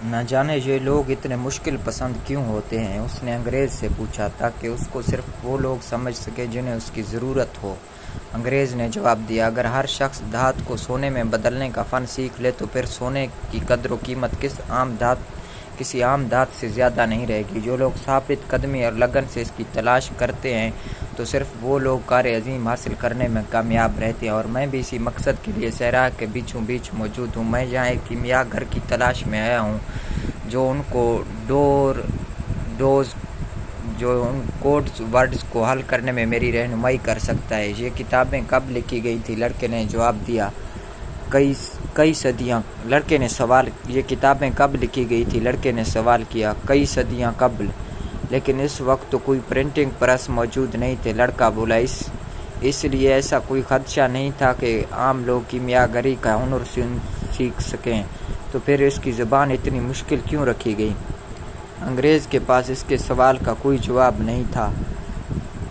نہ جانے یہ لوگ اتنے مشکل پسند کیوں ہوتے ہیں، اس نے انگریز سے پوچھا تاکہ اس کو صرف وہ لوگ سمجھ سکے جنہیں اس کی ضرورت ہو۔ انگریز نے جواب دیا، اگر ہر شخص دھات کو سونے میں بدلنے کا فن سیکھ لے تو پھر سونے کی قدر و قیمت کسی عام دھات سے زیادہ نہیں رہے گی۔ جو لوگ ثابت قدمی اور لگن سے اس کی تلاش کرتے ہیں تو صرف وہ لوگ کار عظیم حاصل کرنے میں کامیاب رہتے ہیں، اور میں بھی اسی مقصد کے لیے صحرا کے بیچوں بیچ موجود ہوں۔ میں یہاں ایک کیمیا گھر کی تلاش میں آیا ہوں جو ان کوڈز ورڈز کو حل کرنے میں میری رہنمائی کر سکتا ہے۔ یہ کتابیں کب لکھی گئی تھی؟ لڑکے نے جواب دیا، کئی صدیاں۔ لڑکے نے سوال یہ کتابیں کب لکھی گئی تھی؟ لڑکے نے سوال کیا، کئی صدیاں قبل، لیکن اس وقت تو کوئی پرنٹنگ پریس موجود نہیں تھے۔ لڑکا بولا، اس لیے ایسا کوئی خدشہ نہیں تھا کہ عام لوگ کیمیا گری کا ہنر سیکھ سکیں، تو پھر اس کی زبان اتنی مشکل کیوں رکھی گئی؟ انگریز کے پاس اس کے سوال کا کوئی جواب نہیں تھا۔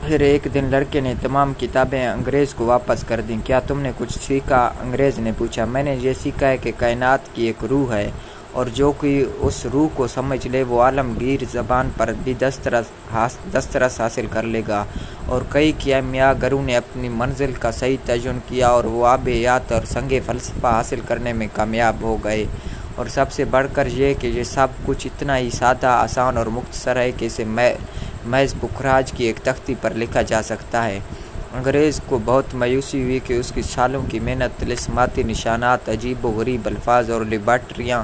پھر ایک دن لڑکے نے تمام کتابیں انگریز کو واپس کر دیں۔ کیا تم نے کچھ سیکھا؟ انگریز نے پوچھا۔ میں نے یہ سیکھا ہے کہ کائنات کی ایک روح ہے، اور جو کوئی اس روح کو سمجھ لے وہ عالمگیر زبان پر بھی دسترس حاصل کر لے گا۔ اور کئی کیمیا گروں نے اپنی منزل کا صحیح تعین کیا اور وہ آب حیات اور سنگ فلسفہ حاصل کرنے میں کامیاب ہو گئے۔ اور سب سے بڑھ کر یہ کہ یہ سب کچھ اتنا ہی سادہ، آسان اور مختصر ہے کہ اسے محض پکھراج کی ایک تختی پر لکھا جا سکتا ہے۔ انگریز کو بہت مایوسی ہوئی کہ اس کی سالوں کی محنت، طلسماتی نشانات، عجیب و غریب الفاظ اور لیبارٹریاں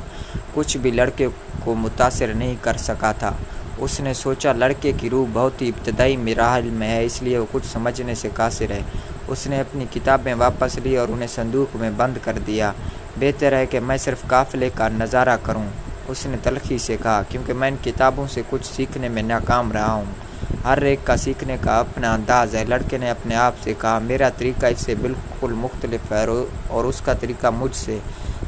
کچھ بھی لڑکے کو متاثر نہیں کر سکا تھا۔ اس نے سوچا، لڑکے کی روح بہت ہی ابتدائی مراحل میں ہے، اس لیے وہ کچھ سمجھنے سے قاصر ہے۔ اس نے اپنی کتابیں واپس لی اور انہیں صندوق میں بند کر دیا۔ بہتر ہے کہ میں صرف قافلے کا نظارہ کروں، اس نے تلخی سے کہا، کیونکہ میں ان کتابوں سے کچھ سیکھنے میں ناکام رہا ہوں۔ ہر ایک کا سیکھنے کا اپنا انداز ہے، لڑکے نے اپنے آپ سے کہا۔ میرا طریقہ اس سے بالکل مختلف ہے اور اس کا طریقہ مجھ سے،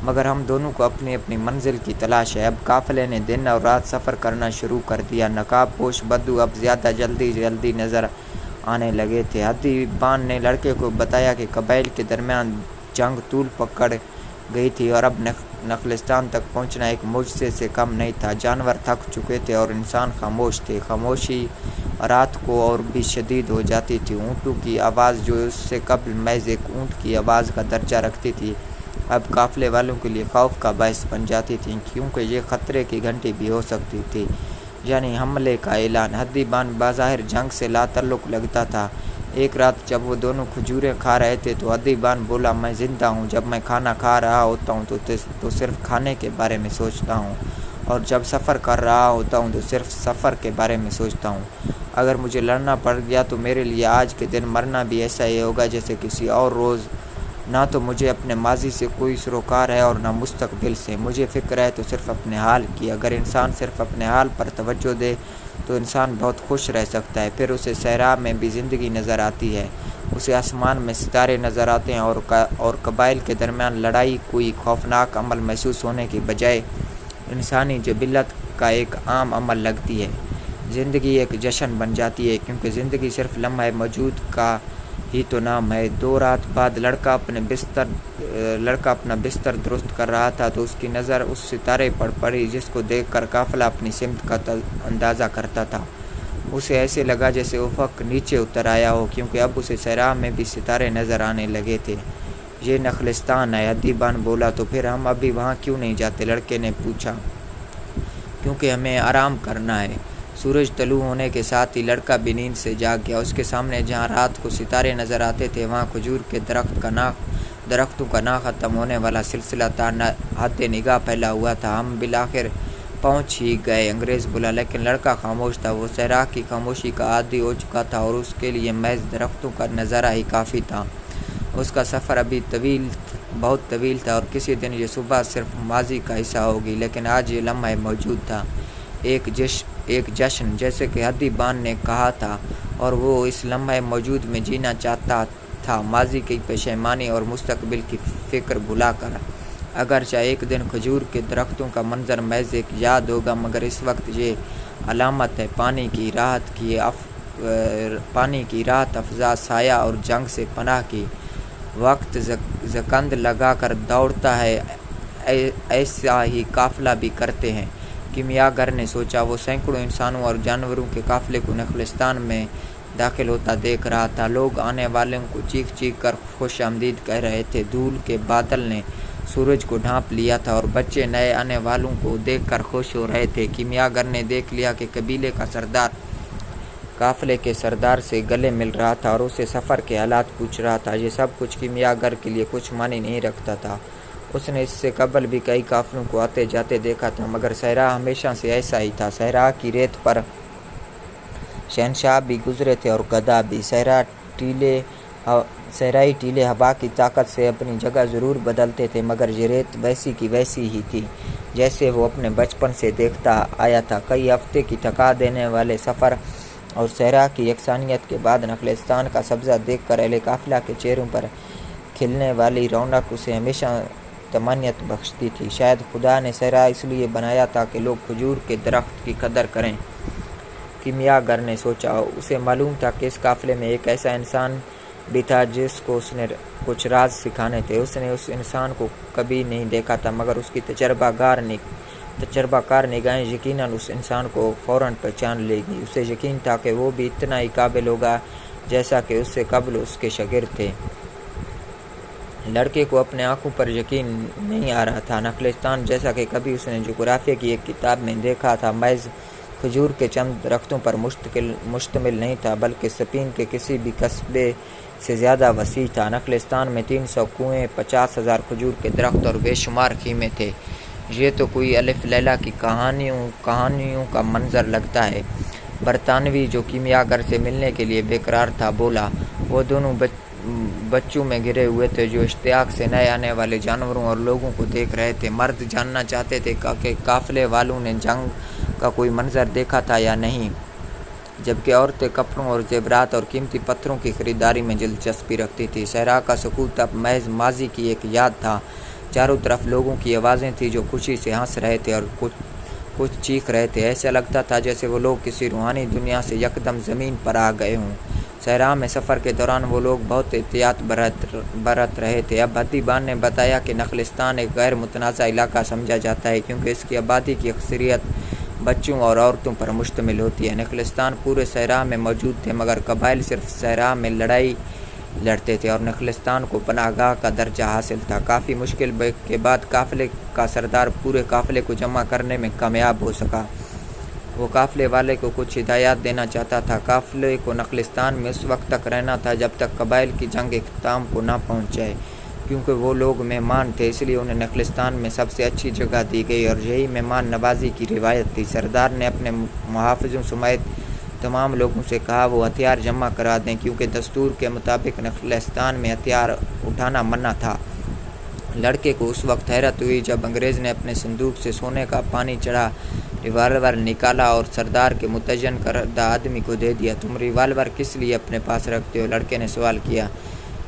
مگر ہم دونوں کو اپنی اپنی منزل کی تلاش ہے۔ اب قافلے نے دن اور رات سفر کرنا شروع کر دیا۔ نقاب پوش بدو اب زیادہ جلدی نظر آنے لگے تھے۔ ادیبان نے لڑکے کو بتایا کہ قبائل کے درمیان جنگ طول پکڑ گئی تھی اور اب نخلستان تک پہنچنا ایک معجزے سے کم نہیں تھا۔ جانور تھک چکے تھے اور انسان خاموش تھے۔ خاموشی رات کو اور بھی شدید ہو جاتی تھی۔ اونٹوں کی آواز جو اس سے قبل محض ایک اونٹ کی آواز کا درجہ رکھتی تھی، اب قافلے والوں کے لیے خوف کا باعث بن جاتی تھی، کیونکہ یہ خطرے کی گھنٹی بھی ہو سکتی تھی، یعنی حملے کا اعلان۔ ادیبان بظاہر جنگ سے لا تعلق لگتا تھا۔ ایک رات جب وہ دونوں کھجوریں کھا رہے تھے تو ادیبان بولا، میں زندہ ہوں۔ جب میں کھانا کھا رہا ہوتا ہوں تو صرف کھانے کے بارے میں سوچتا ہوں، اور جب سفر کر رہا ہوتا ہوں تو صرف سفر کے بارے میں سوچتا ہوں۔ اگر مجھے لڑنا پڑ گیا تو میرے لیے آج کے دن مرنا بھی ایسا ہی ہوگا جیسے کسی اور روز۔ نہ تو مجھے اپنے ماضی سے کوئی سروکار ہے اور نہ مستقبل سے۔ مجھے فکر ہے تو صرف اپنے حال کی۔ اگر انسان صرف اپنے حال پر توجہ دے تو انسان بہت خوش رہ سکتا ہے۔ پھر اسے صحرا میں بھی زندگی نظر آتی ہے، اسے آسمان میں ستارے نظر آتے ہیں، اور قبائل کے درمیان لڑائی کوئی خوفناک عمل محسوس ہونے کی بجائے انسانی جبلت کا ایک عام عمل لگتی ہے۔ زندگی ایک جشن بن جاتی ہے، کیونکہ زندگی صرف لمحہ موجود کا ہی تو نام ہے۔ 2 رات بعد لڑکا اپنا بستر درست کر رہا تھا تو اس کی نظر اس ستارے پر پڑی جس کو دیکھ کر قافلہ اپنی سمت کا اندازہ کرتا تھا۔ اسے ایسے لگا جیسے افق نیچے اتر آیا ہو، کیونکہ اب اسے صحرا میں بھی ستارے نظر آنے لگے تھے۔ یہ نخلستان ہے، ادیبان بولا۔ تو پھر ہم ابھی وہاں کیوں نہیں جاتے؟ لڑکے نے پوچھا۔ کیونکہ ہمیں آرام کرنا ہے۔ سورج طلوع ہونے کے ساتھ ہی لڑکا بھی نیند سے جاگ گیا۔ اس کے سامنے جہاں رات کو ستارے نظر آتے تھے وہاں کھجور کے درختوں کا نہ ختم ہونے والا سلسلہ تا حد نگاہ پھیلا ہوا تھا۔ ہم بالآخر پہنچ ہی گئے، انگریز بولا، لیکن لڑکا خاموش تھا۔ وہ صحرا کی خاموشی کا عادی ہو چکا تھا اور اس کے لیے محض درختوں کا نظارہ ہی کافی تھا۔ اس کا سفر ابھی بہت طویل تھا اور کسی دن یہ صبح صرف ماضی کا حصہ ہوگی، لیکن آج یہ لمحہ موجود تھا، ایک جشن، جیسے کہ ادیبان نے کہا تھا، اور وہ اس لمحہ موجود میں جینا چاہتا تھا، ماضی کی پشیمانی اور مستقبل کی فکر بھلا کر۔ اگرچہ ایک دن کھجور کے درختوں کا منظر محض ایک یاد ہوگا، مگر اس وقت یہ علامت ہے پانی کی راحت افزا سایہ اور جنگ سے پناہ کی۔ وقت زکند لگا کر دوڑتا ہے، ایسا ہی قافلہ بھی کرتے ہیں۔ کیمیا گر نے سوچا۔ وہ سینکڑوں انسانوں اور جانوروں کے قافلے کو نخلستان میں داخل ہوتا دیکھ رہا تھا۔ لوگ آنے والوں کو چیخ چیخ کر خوش آمدید کہہ رہے تھے۔ دھول کے بادل نے سورج کو ڈھانپ لیا تھا اور بچے نئے آنے والوں کو دیکھ کر خوش ہو رہے تھے۔ کیمیا گر نے دیکھ لیا کہ قبیلے کا سردار قافلے کے سردار سے گلے مل رہا تھا اور اسے سفر کے حالات پوچھ رہا تھا۔ یہ سب کچھ کیمیا گر کے لیے کچھ معنی نہیں رکھتا تھا۔ اس نے اس سے قبل بھی کئی قافلوں کو آتے جاتے دیکھا تھا، مگر صحرا ہمیشہ سے ایسا ہی تھا۔ صحرا کی ریت پر شہنشاہ بھی گزرے تھے اور گدھا بھی۔ صحرائی ٹیلے ہوا کی طاقت سے اپنی جگہ ضرور بدلتے تھے، مگر یہ ریت ویسی کی ویسی ہی تھی جیسے وہ اپنے بچپن سے دیکھتا آیا تھا۔ کئی ہفتے کی تھکا دینے والے سفر اور صحرا کی یکسانیت کے بعد نخلستان کا سبزہ دیکھ کر اہل قافلہ کے چہروں پر کھلنے والی رونق اسے ہمیشہ طمانینت بخشتی تھی۔ شاید خدا نے صحرا اس لیے بنایا تھا کہ لوگ کھجور کے درخت کی قدر کریں، کیمیا گر نے سوچا۔ اسے معلوم تھا کہ اس قافلے میں ایک ایسا انسان بھی تھا جس کو اس نے کچھ راز سکھانے تھے۔ اس نے اس انسان کو کبھی نہیں دیکھا تھا، مگر اس کی تجربہ کار نگاہیں یقیناً اس انسان کو فوراً پہچان لے گی۔ اسے یقین تھا کہ وہ بھی اتنا ہی قابل ہوگا جیسا کہ اس سے قبل اس کے شاگرد تھے۔ لڑکے کو اپنے آنکھوں پر یقین نہیں آ رہا تھا۔ نخلستان جیسا کہ کبھی اس نے جغرافیہ کی ایک کتاب میں دیکھا تھا محض کھجور کے چند درختوں پر مشتمل نہیں تھا، بلکہ سپین کے کسی بھی قصبے سے زیادہ وسیع تھا۔ نخلستان میں 300 کنویں، 50,000 کھجور کے درخت اور بے شمار خیمے تھے۔ یہ تو کوئی الف لیلا کی کہانیوں کا منظر لگتا ہے۔ برطانوی جو کیمیا گر سے ملنے کے لیے بے قرار تھا بولا۔ وہ دونوں بچوں میں گرے ہوئے تھے جو اشتیاق سے نئے آنے والے جانوروں اور لوگوں کو دیکھ رہے تھے۔ مرد جاننا چاہتے تھے کہ قافلے والوں نے جنگ کا کوئی منظر دیکھا تھا یا نہیں، جبکہ عورتیں کپڑوں اور زیورات اور قیمتی پتھروں کی خریداری میں دلچسپی رکھتی تھیں۔ صحرا کا سکوت اب محض ماضی کی ایک یاد تھا۔ چاروں طرف لوگوں کی آوازیں تھیں جو خوشی سے ہنس رہے تھے اور کچھ چیخ رہے تھے۔ ایسا لگتا تھا جیسے وہ لوگ کسی روحانی دنیا سے یکدم زمین پر آ گئے ہوں۔ صحرا میں سفر کے دوران وہ لوگ بہت احتیاط برت رہے تھے۔ اب حدیبان نے بتایا کہ نخلستان ایک غیر متنازع علاقہ سمجھا جاتا ہے کیونکہ اس کی آبادی کی اکثریت بچوں اور عورتوں پر مشتمل ہوتی ہے۔ نخلستان پورے صحرا میں موجود تھے، مگر قبائل صرف صحرا میں لڑائی لڑتے تھے اور نخلستان کو پناہ گاہ کا درجہ حاصل تھا۔ کافی مشکل کے بعد قافلے کا سردار پورے قافلے کو جمع کرنے میں کامیاب ہو سکا۔ وہ قافلے والے کو کچھ ہدایات دینا چاہتا تھا۔ قافلے کو نخلستان میں اس وقت تک رہنا تھا جب تک قبائل کی جنگ اختتام کو نہ پہنچ جائے۔ کیونکہ وہ لوگ مہمان تھے، اس لیے انہیں نخلستان میں سب سے اچھی جگہ دی گئی اور یہی مہمان نوازی کی روایت تھی۔ سردار نے اپنے محافظوں سمیت تمام لوگوں سے کہا وہ ہتھیار جمع کرا دیں، کیونکہ دستور کے مطابق نخلستان میں ہتھیار اٹھانا منع تھا۔ لڑکے کو اس وقت حیرت ہوئی جب انگریز نے اپنے صندوق سے سونے کا پانی چڑھا ریوالور نکالا اور سردار کے متعین کردہ آدمی کو دے دیا۔ تم ریوالور کس لیے اپنے پاس رکھتے ہو؟ لڑکے نے سوال کیا۔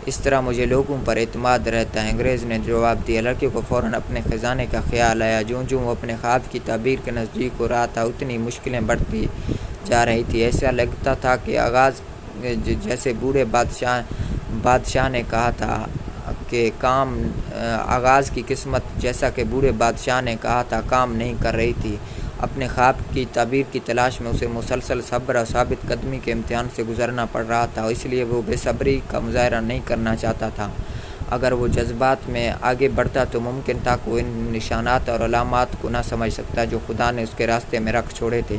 اس طرح مجھے لوگوں پر اعتماد رہتا ہے، انگریز نے جواب دیا۔ لڑکے کو فوراً اپنے خزانے کا خیال آیا۔ جوں وہ اپنے خواب کی تعبیر کے نزدیک ہو رہا تھا اتنی مشکلیں بڑھتی جا رہی تھی۔ ایسا لگتا تھا کہ جیسے بوڑھے بادشاہ نے کہا تھا کہ آغاز کی قسمت جیسا کہ بوڑھے بادشاہ نے کہا تھا کام نہیں کر رہی تھی۔ اپنے خواب کی تعبیر کی تلاش میں اسے مسلسل صبر اور ثابت قدمی کے امتحان سے گزرنا پڑ رہا تھا، اس لیے وہ بے صبری کا مظاہرہ نہیں کرنا چاہتا تھا۔ اگر وہ جذبات میں آگے بڑھتا تو ممکن تھا کہ وہ ان نشانات اور علامات کو نہ سمجھ سکتا جو خدا نے اس کے راستے میں رکھ چھوڑے تھے۔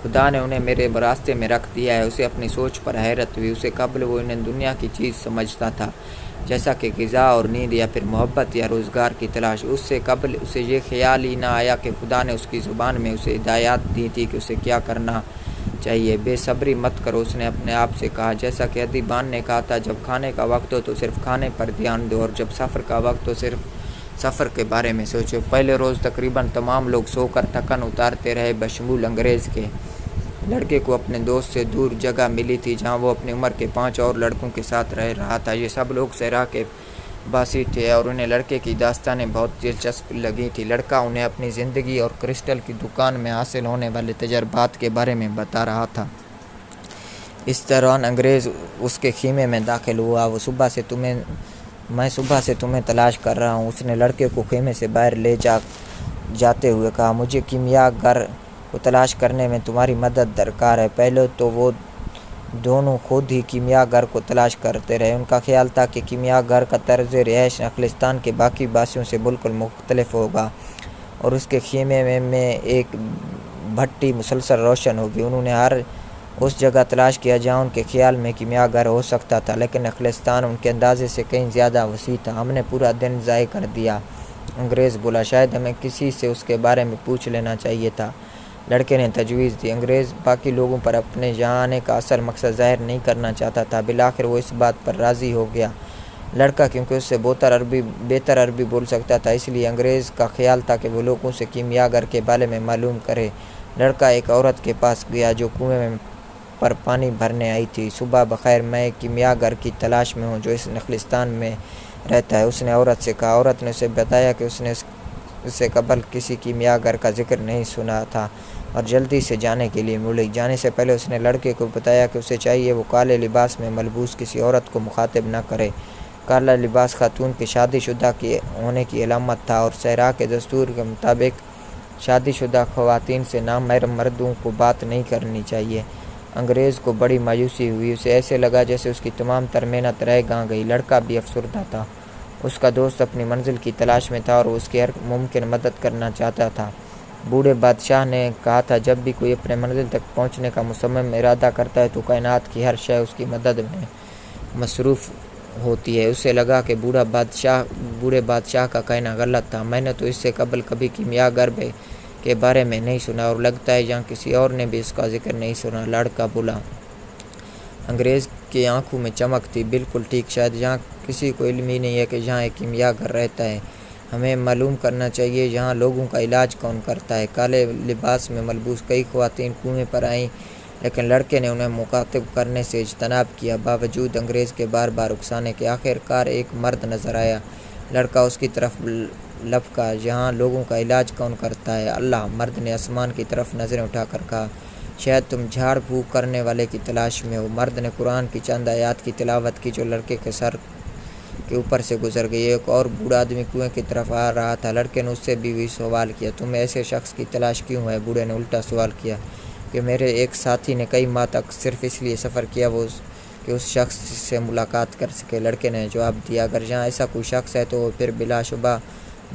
خدا نے انہیں میرے راستے میں رکھ دیا ہے۔ اسے اپنی سوچ پر حیرت ہوئی۔ اسے قبل وہ انہیں دنیا کی چیز سمجھتا تھا، جیسا کہ غذا اور نیند یا پھر محبت یا روزگار کی تلاش۔ اس سے قبل اسے یہ خیال ہی نہ آیا کہ خدا نے اس کی زبان میں اسے ہدایات دی تھی کہ اسے کیا کرنا چاہیے۔ بے صبری مت کرو، اس نے اپنے آپ سے کہا۔ جیسا کہ ادیبان نے کہا تھا، جب کھانے کا وقت ہو تو صرف کھانے پر دھیان دو اور جب سفر کا وقت ہو صرف سفر کے بارے میں سوچو۔ پہلے روز تقریباً تمام لوگ سو کر تھکن اتارتے رہے بشمول انگریز کے۔ لڑکے کو اپنے دوست سے دور جگہ ملی تھی جہاں وہ اپنی عمر کے 5 اور لڑکوں کے ساتھ رہ رہا تھا۔ یہ سب لوگ صحرا کے باسی تھے اور انہیں لڑکے کی داستانیں بہت دلچسپ لگی تھی۔ لڑکا انہیں اپنی زندگی اور کرسٹل کی دکان میں حاصل ہونے والے تجربات کے بارے میں بتا رہا تھا۔ اس دوران انگریز اس کے خیمے میں داخل ہوا۔ وہ صبح سے میں صبح سے تمہیں تلاش کر رہا ہوں، اس نے لڑکے کو خیمے سے باہر لے جاتے ہوئے کہا۔ مجھے کیمیا گر کو تلاش کرنے میں تمہاری مدد درکار ہے۔ پہلے تو وہ دونوں خود ہی کیمیا گر کو تلاش کرتے رہے۔ ان کا خیال تھا کہ کیمیا گر کا طرز رہائش نخلستان کے باقی باسیوں سے بالکل مختلف ہوگا اور اس کے خیمے میں ایک بھٹی مسلسل روشن ہوگی۔ انہوں نے ہر اس جگہ تلاش کیا جہاں ان کے خیال میں کیمیا گر ہو سکتا تھا، لیکن نخلستان ان کے اندازے سے کہیں زیادہ وسیع تھا۔ ہم نے پورا دن ضائع کر دیا، انگریز بولا۔ شاید ہمیں کسی سے اس کے بارے میں پوچھ لینا چاہیے تھا، لڑکے نے تجویز دی۔ انگریز باقی لوگوں پر اپنے یہاں آنے کا اصل مقصد ظاہر نہیں کرنا چاہتا تھا۔ بالآخر وہ اس بات پر راضی ہو گیا۔ لڑکا کیونکہ اس سے بہتر عربی بول سکتا تھا، اس لیے انگریز کا خیال تھا کہ وہ لوگوں سے کیمیا گر کے بارے میں معلوم کرے۔ لڑکا ایک عورت کے پاس گیا جو کنویں پر پانی بھرنے آئی تھی۔ صبح بخیر، میں ایک کیمیا گر کی تلاش میں ہوں جو اس نخلستان میں رہتا ہے، اس نے عورت سے کہا۔ عورت نے اسے بتایا کہ اس نے اس سے قبل کسی کیمیا گر کا ذکر نہیں سنا تھا اور جلدی سے جانے کے لیے مڑی۔ جانے سے پہلے اس نے لڑکے کو بتایا کہ اسے چاہیے وہ کالے لباس میں ملبوس کسی عورت کو مخاطب نہ کرے۔ کالا لباس خاتون کے شادی شدہ ہونے کی علامت تھا اور صحرا کے دستور کے مطابق شادی شدہ خواتین سے نامحرم مردوں کو بات نہیں کرنی چاہیے۔ انگریز کو بڑی مایوسی ہوئی، اسے ایسے لگا جیسے اس کی تمام تر محنت رہ گئی۔ لڑکا بھی افسردہ تھا، اس کا دوست اپنی منزل کی تلاش میں تھا اور وہ اس کی ہر ممکن مدد کرنا چاہتا تھا۔ بوڑھے بادشاہ نے کہا تھا، جب بھی کوئی اپنے منزل تک پہنچنے کا مصمم ارادہ کرتا ہے تو کائنات کی ہر شے اس کی مدد میں مصروف ہوتی ہے۔ اسے لگا کہ بوڑھے بادشاہ کا کہنا غلط تھا، میں نے تو اس سے قبل کبھی کیمیا گر کے بارے میں نہیں سنا اور لگتا ہے یہاں کسی اور نے بھی اس کا ذکر نہیں سنا۔ لڑکا بولا۔ انگریز کی آنکھوں میں چمک تھی۔ بالکل ٹھیک، شاید یہاں کسی کو علم ہی نہیں ہے کہ یہاں ایک کیمیا گر رہتا ہے۔ ہمیں معلوم کرنا چاہیے یہاں لوگوں کا علاج کون کرتا ہے۔ کالے لباس میں ملبوس کئی خواتین کنویں پر آئیں، لیکن لڑکے نے انہیں مخاطب کرنے سے اجتناب کیا، باوجود انگریز کے بار بار اکسانے کے۔ آخر کار ایک مرد نظر آیا۔ لڑکا اس کی طرف لپکا۔ یہاں لوگوں کا علاج کون کرتا ہے؟ اللہ۔ مرد نے آسمان کی طرف نظریں اٹھا کر کہا، شاید تم جھاڑ پھونک کرنے والے کی تلاش میں ہو۔ مرد نے قرآن کی چند آیات کی تلاوت کی جو لڑکے کے سر کے اوپر سے گزر گئی۔ ایک اور بوڑھا آدمی کنویں کی طرف آ رہا تھا۔ لڑکے نے اس سے بھی سوال کیا، تم ایسے شخص کی تلاش کیوں ہے؟ بوڑھے نے الٹا سوال کیا کہ میرے ایک ساتھی نے کئی ماہ تک صرف اس لیے سفر کیا کہ اس شخص سے ملاقات کر سکے۔ لڑکے نے جواب دیا، اگر یہاں ایسا کوئی شخص ہے تو وہ پھر بلا شبہ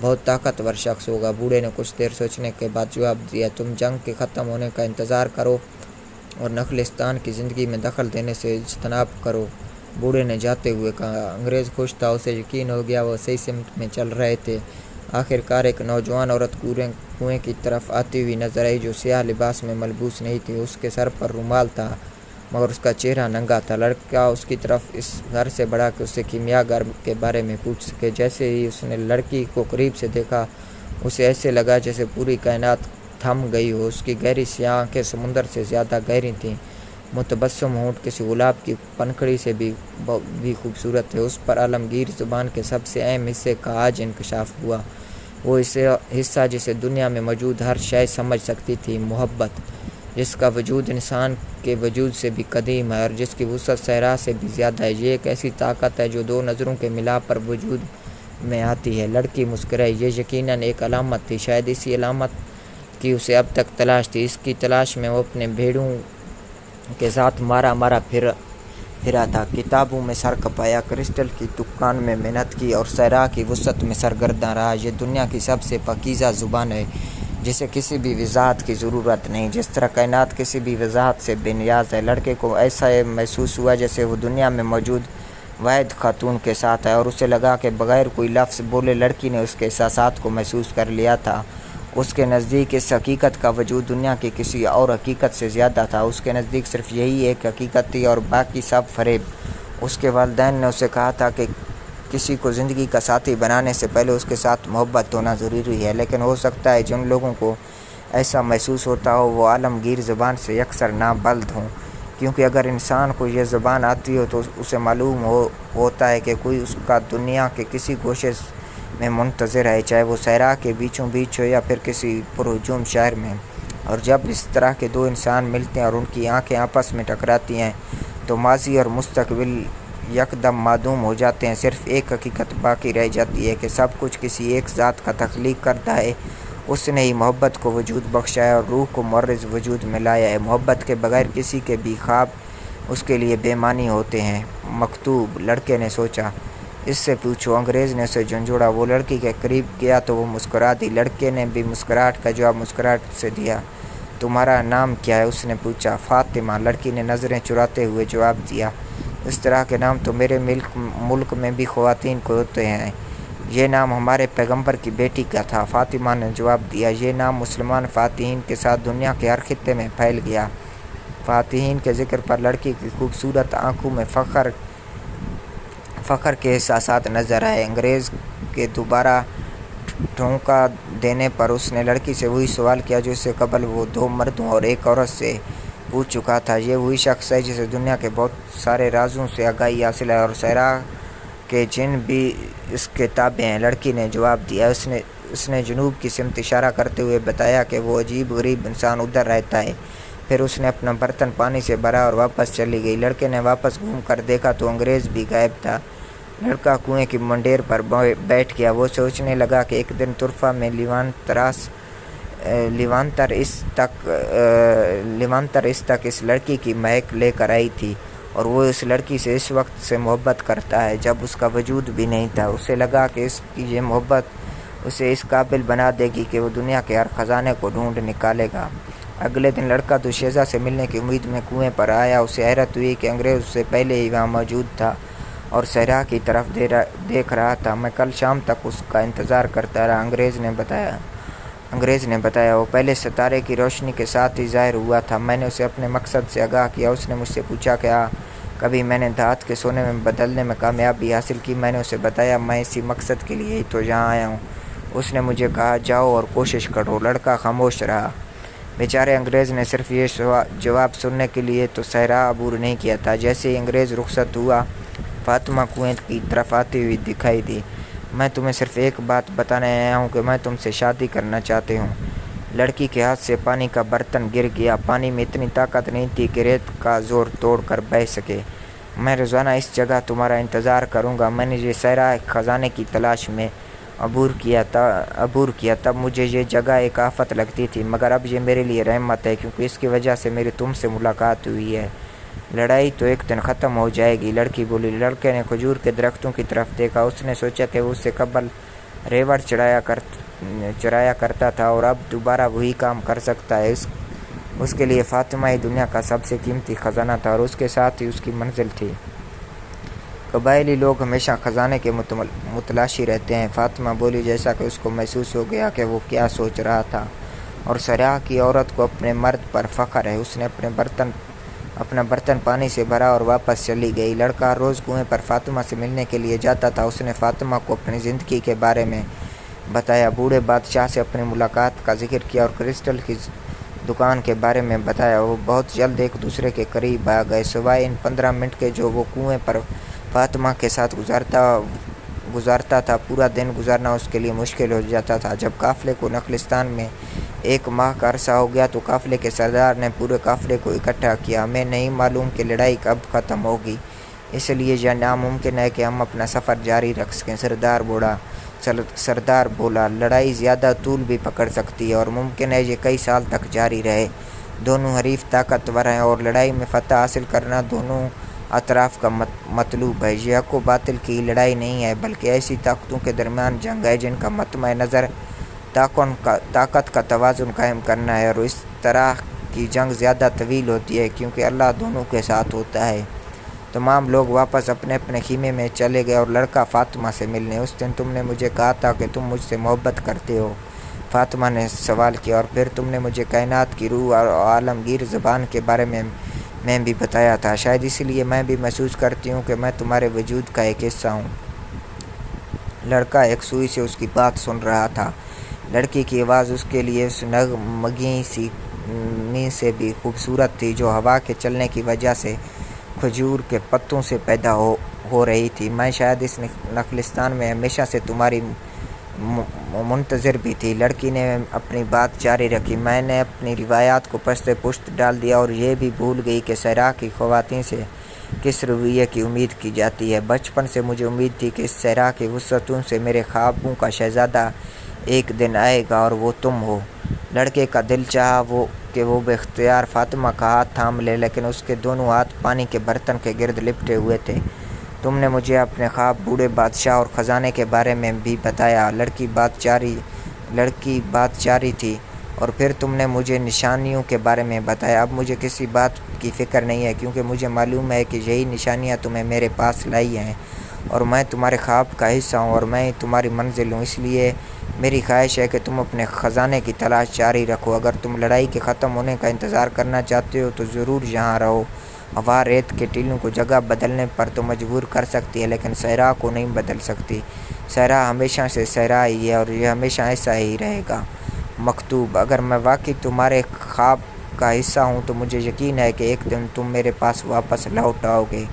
بہت طاقتور شخص ہوگا۔ بوڑھے نے کچھ دیر سوچنے کے بعد جواب دیا، تم جنگ کے ختم ہونے کا انتظار کرو اور نخلستان کی زندگی میں دخل دینے سے اجتناب کرو۔ بوڑھے نے جاتے ہوئے کہا۔ انگریز خوش تھا، اسے یقین ہو گیا وہ صحیح سمت میں چل رہے تھے۔ آخر کار ایک نوجوان عورت کنویں کی طرف آتی ہوئی نظر آئی جو سیاہ لباس میں ملبوس نہیں تھی۔ اس کے سر پر رومال تھا مگر اس کا چہرہ ننگا تھا۔ لڑکا اس کی طرف اس گھر سے بڑھا کہ اسے کیمیا گر کے بارے میں پوچھ سکے۔ جیسے ہی اس نے لڑکی کو قریب سے دیکھا، اسے ایسے لگا جیسے پوری کائنات تھم گئی ہو۔ اس کی گہری سیاہ آنکھیں سمندر سے زیادہ گہری تھیں، متبسم ہونٹ کسی گلاب کی پنکھڑی سے بھی خوبصورت تھے۔ اس پر عالمگیر زبان کے سب سے اہم حصے کا آج انکشاف ہوا، وہ حصہ جسے دنیا میں موجود ہر شے سمجھ سکتی تھی، محبت، جس کا وجود انسان کے وجود سے بھی قدیم ہے اور جس کی وسعت صحرا سے بھی زیادہ ہے۔ یہ ایک ایسی طاقت ہے جو دو نظروں کے ملاپ پر وجود میں آتی ہے۔ لڑکی مسکرائی۔ یہ یقیناً ایک علامت تھی، شاید اسی علامت کی اسے اب تک تلاش تھی۔ اس کی تلاش میں وہ اپنے بھیڑوں کے ساتھ مارا پھرا تھا، کتابوں میں سر کھپایا، کرسٹل کی دکان میں محنت کی اور صحرا کی وسعت میں سرگرداں رہا۔ یہ دنیا کی سب سے پاکیزہ زبان ہے جسے کسی بھی وضاحت کی ضرورت نہیں، جس طرح کائنات کسی بھی وضاحت سے بے نیاز ہے۔ لڑکے کو ایسا محسوس ہوا جیسے وہ دنیا میں موجود واحد خاتون کے ساتھ ہے اور اسے لگا کہ بغیر کوئی لفظ بولے لڑکی نے اس کے احساسات کو محسوس کر لیا تھا۔ اس کے نزدیک اس حقیقت کا وجود دنیا کی کسی اور حقیقت سے زیادہ تھا۔ اس کے نزدیک صرف یہی ایک حقیقت تھی اور باقی سب فریب۔ اس کے والدین نے اسے کہا تھا کہ کسی کو زندگی کا ساتھی بنانے سے پہلے اس کے ساتھ محبت ہونا ضروری ہے، لیکن ہو سکتا ہے جن لوگوں کو ایسا محسوس ہوتا ہو وہ عالمگیر زبان سے یکسر نابلد ہوں، کیونکہ اگر انسان کو یہ زبان آتی ہو تو اسے معلوم ہوتا ہے کہ کوئی اس کا دنیا کے کسی گوشے میں منتظر ہے، چاہے وہ صحرا کے بیچوں بیچ ہو یا پھر کسی پرہجوم شہر میں۔ اور جب اس طرح کے دو انسان ملتے ہیں اور ان کی آنکھیں آپس میں ٹکراتی ہیں تو ماضی اور مستقبل یکدم معدوم ہو جاتے ہیں۔ صرف ایک حقیقت باقی رہ جاتی ہے کہ سب کچھ کسی ایک ذات کا تخلیق کرتا ہے۔ اس نے ہی محبت کو وجود بخشا ہے اور روح کو معرض وجود میں لایا ہے۔ محبت کے بغیر کسی کے بھی خواب اس کے لیے بے معنی ہوتے ہیں۔ مکتوب، لڑکے نے سوچا، اس سے پوچھو۔ انگریز نے اسے جھنجھوڑا۔ وہ لڑکی کے قریب گیا تو وہ مسکرا دی۔ لڑکے نے بھی مسکراہٹ کا جواب مسکراہٹ سے دیا۔ تمہارا نام کیا ہے؟ اس نے پوچھا۔ فاطمہ، لڑکی نے نظریں چراتے ہوئے جواب دیا۔ اس طرح کے نام تو میرے ملک میں بھی خواتین کو ہوتے ہیں۔ یہ نام ہمارے پیغمبر کی بیٹی کا تھا، فاطمہ نے جواب دیا۔ یہ نام مسلمان فاتحین کے ساتھ دنیا کے ہر خطے میں پھیل گیا۔ فاتحین کے ذکر پر لڑکی کی خوبصورت آنکھوں میں فخر کے احساسات نظر آئے۔ انگریز کے دوبارہ ٹھونکا دینے پر اس نے لڑکی سے وہی سوال کیا جو اس سے قبل وہ 2 مردوں اور 1 عورت سے پوچھ چکا تھا۔ یہ وہی شخص ہے جسے دنیا کے بہت سارے رازوں سے آگاہی حاصل ہے اور صحرا کے جن بھی اس کے تابع ہیں، لڑکی نے جواب دیا۔ اس نے جنوب کی سمت اشارہ کرتے ہوئے بتایا کہ وہ عجیب غریب انسان ادھر رہتا ہے۔ پھر اس نے اپنا برتن پانی سے بھرا اور واپس چلی گئی۔ لڑکے نے واپس گھوم کر دیکھا تو انگریز بھی غائب تھا۔ لڑکا کنویں کی منڈیر پر بیٹھ گیا۔ وہ سوچنے لگا کہ ایک دن طرفہ میں لیوانتر اس تک اس لڑکی کی مہک لے کر آئی تھی اور وہ اس لڑکی سے اس وقت سے محبت کرتا ہے جب اس کا وجود بھی نہیں تھا۔ اسے لگا کہ اس کی یہ محبت اسے اس قابل بنا دے گی کہ وہ دنیا کے ہر خزانے کو ڈھونڈ نکالے گا۔ اگلے دن لڑکا دوشیزہ سے ملنے کی امید میں کنویں پر آیا۔ اسے حیرت ہوئی کہ انگریز اس سے پہلے ہی وہاں موجود تھا اور صحرا کی طرف دیکھ رہا تھا۔ میں کل شام تک اس کا انتظار کرتا رہا، انگریز نے بتایا۔ وہ پہلے ستارے کی روشنی کے ساتھ ہی ظاہر ہوا تھا۔ میں نے اسے اپنے مقصد سے آگاہ کیا۔ اس نے مجھ سے پوچھا کہ کبھی میں نے دھات کے سونے میں بدلنے میں کامیابی حاصل کی؟ میں نے اسے بتایا، میں اسی مقصد کے لیے ہی تو یہاں آیا ہوں۔ اس نے مجھے کہا، جاؤ اور کوشش کرو۔ لڑکا خاموش رہا۔ بیچارے انگریز نے صرف یہ جواب سننے کے لیے تو صحرا عبور نہیں کیا تھا۔ جیسے ہی انگریز رخصت ہوا، فاطمہ کنویں کی طرف آتی ہوئی دکھائی دی۔ میں تمہیں صرف ایک بات بتانے آیا ہوں کہ میں تم سے شادی کرنا چاہتی ہوں۔ لڑکی کے ہاتھ سے پانی کا برتن گر گیا۔ پانی میں اتنی طاقت نہیں تھی کہ ریت کا زور توڑ کر بہہ سکے۔ میں روزانہ اس جگہ تمہارا انتظار کروں گا۔ میں نے یہ صحرا ایک خزانے کی تلاش میں عبور کیا تب مجھے یہ جگہ ایک آفت لگتی تھی، مگر اب یہ میرے لیے رحمت ہے کیونکہ اس کی وجہ سے میری تم سے ملاقات ہوئی ہے۔ لڑائی تو ایک دن ختم ہو جائے گی، لڑکی بولی۔ لڑکے نے کھجور کے درختوں کی طرف دیکھا۔ اس نے سوچا کہ وہ اس سے قبل ریوڑ چرایا کرتا تھا اور اب دوبارہ وہی کام کر سکتا ہے۔ اس کے لیے فاطمہ ہی دنیا کا سب سے قیمتی خزانہ تھا اور اس کے ساتھ ہی اس کی منزل تھی۔ قبائلی لوگ ہمیشہ خزانے کے متلاشی رہتے ہیں، فاطمہ بولی، جیسا کہ اس کو محسوس ہو گیا کہ وہ کیا سوچ رہا تھا۔ اور صحرا کی عورت کو اپنے مرد پر فخر ہے۔ اس نے اپنا برتن پانی سے بھرا اور واپس چلی گئی۔ لڑکا ہر روز کنویں پر فاطمہ سے ملنے کے لیے جاتا تھا۔ اس نے فاطمہ کو اپنی زندگی کے بارے میں بتایا، بوڑھے بادشاہ سے اپنی ملاقات کا ذکر کیا اور کرسٹل کی دکان کے بارے میں بتایا۔ وہ بہت جلد ایک دوسرے کے قریب آ گئے، سوائے ان 15 منٹ کے جو وہ کنویں پر فاطمہ کے ساتھ گزارتا تھا۔ پورا دن گزارنا اس کے لیے مشکل ہو جاتا تھا۔ جب قافلے کو نخلستان میں 1 ماہ کا عرصہ ہو گیا تو قافلے کے سردار نے پورے قافلے کو اکٹھا کیا۔ ہمیں نہیں معلوم کہ لڑائی کب ختم ہوگی، اس لیے یہ ناممکن ہے کہ ہم اپنا سفر جاری رکھ سکیں، سردار بولا۔ لڑائی زیادہ طول بھی پکڑ سکتی ہے اور ممکن ہے یہ کئی سال تک جاری رہے۔ دونوں حریف طاقتور ہیں اور لڑائی میں فتح حاصل کرنا دونوں اطراف کا مطلوب ہے۔ یہ حق و باطل کی لڑائی نہیں ہے بلکہ ایسی طاقتوں کے درمیان جنگ ہے جن کا مطمع نظر طاقت کا توازن قائم کرنا ہے، اور اس طرح کی جنگ زیادہ طویل ہوتی ہے کیونکہ اللہ دونوں کے ساتھ ہوتا ہے۔ تمام لوگ واپس اپنے اپنے خیمے میں چلے گئے اور لڑکا فاطمہ سے ملنے۔ اس دن تم نے مجھے کہا تھا کہ تم مجھ سے محبت کرتے ہو، فاطمہ نے سوال کیا، اور پھر تم نے مجھے کائنات کی روح اور عالمگیر زبان کے بارے میں بھی بتایا تھا۔ شاید اسی لیے میں بھی محسوس کرتی ہوں کہ میں تمہارے وجود کا ایک حصہ ہوں۔ لڑکا ایک سوئی سے اس کی بات سن رہا تھا۔ لڑکی کی آواز اس کے لیے اس نغمگی سی سے بھی خوبصورت تھی جو ہوا کے چلنے کی وجہ سے کھجور کے پتوں سے پیدا ہو رہی تھی۔ میں شاید اس نخلستان میں ہمیشہ سے تمہاری منتظر بھی تھی۔ لڑکی نے اپنی بات جاری رکھی، میں نے اپنی روایات کو پشت ڈال دیا اور یہ بھی بھول گئی کہ صحرا کی خواتین سے کس رویے کی امید کی جاتی ہے؟ بچپن سے مجھے امید تھی کہ اس صحرا کی وسعتوں سے میرے خوابوں کا شہزادہ ایک دن آئے گا اور وہ تم ہو۔ لڑکے کا دل چاہا کہ وہ بے اختیار فاطمہ کا ہاتھ تھام لے، لیکن اس کے دونوں ہاتھ پانی کے برتن کے گرد لپٹے ہوئے تھے۔ تم نے مجھے اپنے خواب، بوڑھے بادشاہ اور خزانے کے بارے میں بھی بتایا۔ لڑکی بات جاری تھی، اور پھر تم نے مجھے نشانیوں کے بارے میں بتایا۔ اب مجھے کسی بات کی فکر نہیں ہے، کیونکہ مجھے معلوم ہے کہ یہی نشانیاں تمہیں میرے پاس لائی ہیں، اور میں تمہارے خواب کا حصہ ہوں اور میں ہی تمہاری منزل ہوں۔ اس لیے میری خواہش ہے کہ تم اپنے خزانے کی تلاش جاری رکھو۔ اگر تم لڑائی کے ختم ہونے کا انتظار کرنا چاہتے ہو تو ضرور یہاں رہو۔ ہوا ریت کے ٹیلوں کو جگہ بدلنے پر تو مجبور کر سکتی ہے، لیکن صحرا کو نہیں بدل سکتی۔ صحرا ہمیشہ سے صحرا ہی ہے اور یہ ہمیشہ ایسا ہی رہے گا۔ مکتوب: اگر میں واقعی تمہارے خواب کا حصہ ہوں تو مجھے یقین ہے کہ ایک دن تم میرے پاس واپس لوٹ آؤ گے۔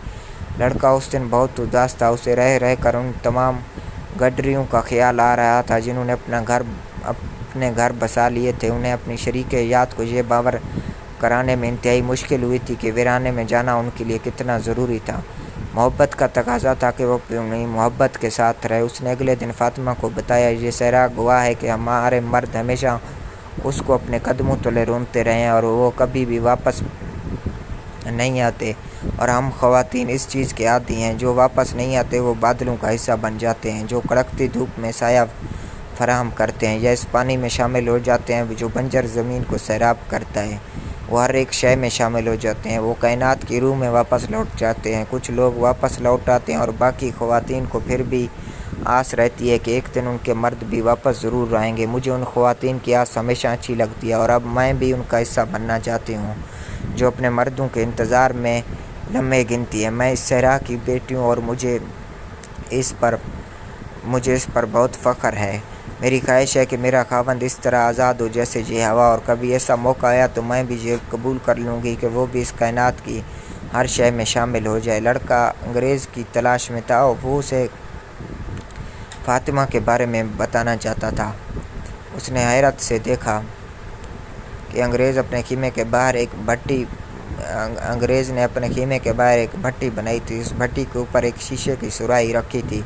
لڑکا اس دن بہت اداس تھا۔ اسے رہ رہ کر ان تمام گڈریوں کا خیال آ رہا تھا جنہوں نے اپنے گھر بسا لیے تھے۔ انہیں اپنی شریک حیات کو یہ باور کرانے میں انتہائی مشکل ہوئی تھی کہ ویرانے میں جانا ان کے لیے کتنا ضروری تھا۔ محبت کا تقاضا تھا کہ وہ اپنی محبت کے ساتھ رہے۔ اس نے اگلے دن فاطمہ کو بتایا، یہ صحرا گواہ ہے کہ ہمارے مرد ہمیشہ اس کو اپنے قدموں تلے رونتے رہے ہیں اور وہ کبھی بھی واپس نہیں آتے، اور ہم خواتین اس چیز کے عادی ہیں۔ جو واپس نہیں آتے وہ بادلوں کا حصہ بن جاتے ہیں جو کڑکتی دھوپ میں سایہ فراہم کرتے ہیں، یا اس پانی میں شامل ہو جاتے ہیں جو بنجر زمین کو سیراب کرتا ہے۔ وہ ہر ایک شے میں شامل ہو جاتے ہیں۔ وہ کائنات کی روح میں واپس لوٹ جاتے ہیں۔ کچھ لوگ واپس لوٹ آتے ہیں اور باقی خواتین کو پھر بھی آس رہتی ہے کہ ایک دن ان کے مرد بھی واپس ضرور آئیں گے۔ مجھے ان خواتین کی آس ہمیشہ اچھی لگتی ہے، اور اب میں بھی ان کا حصہ بننا چاہتی ہوں جو اپنے مردوں کے انتظار میں لمحے گنتی ہے۔ میں اس صحرا کی بیٹی ہوں اور مجھے اس پر بہت فخر ہے۔ میری خواہش ہے کہ میرا خاوند اس طرح آزاد ہو جیسے یہ ہوا، اور کبھی ایسا موقع آیا تو میں بھی یہ قبول کر لوں گی کہ وہ بھی اس کائنات کی ہر شے میں شامل ہو جائے۔ لڑکا انگریز کی تلاش میں تھا، وہ اسے فاطمہ کے بارے میں بتانا چاہتا تھا۔ اس نے حیرت سے دیکھا کہ انگریز نے اپنے خیمے کے باہر ایک بھٹی بنائی تھی۔ اس بھٹی کے اوپر ایک شیشے کی سراہی رکھی تھی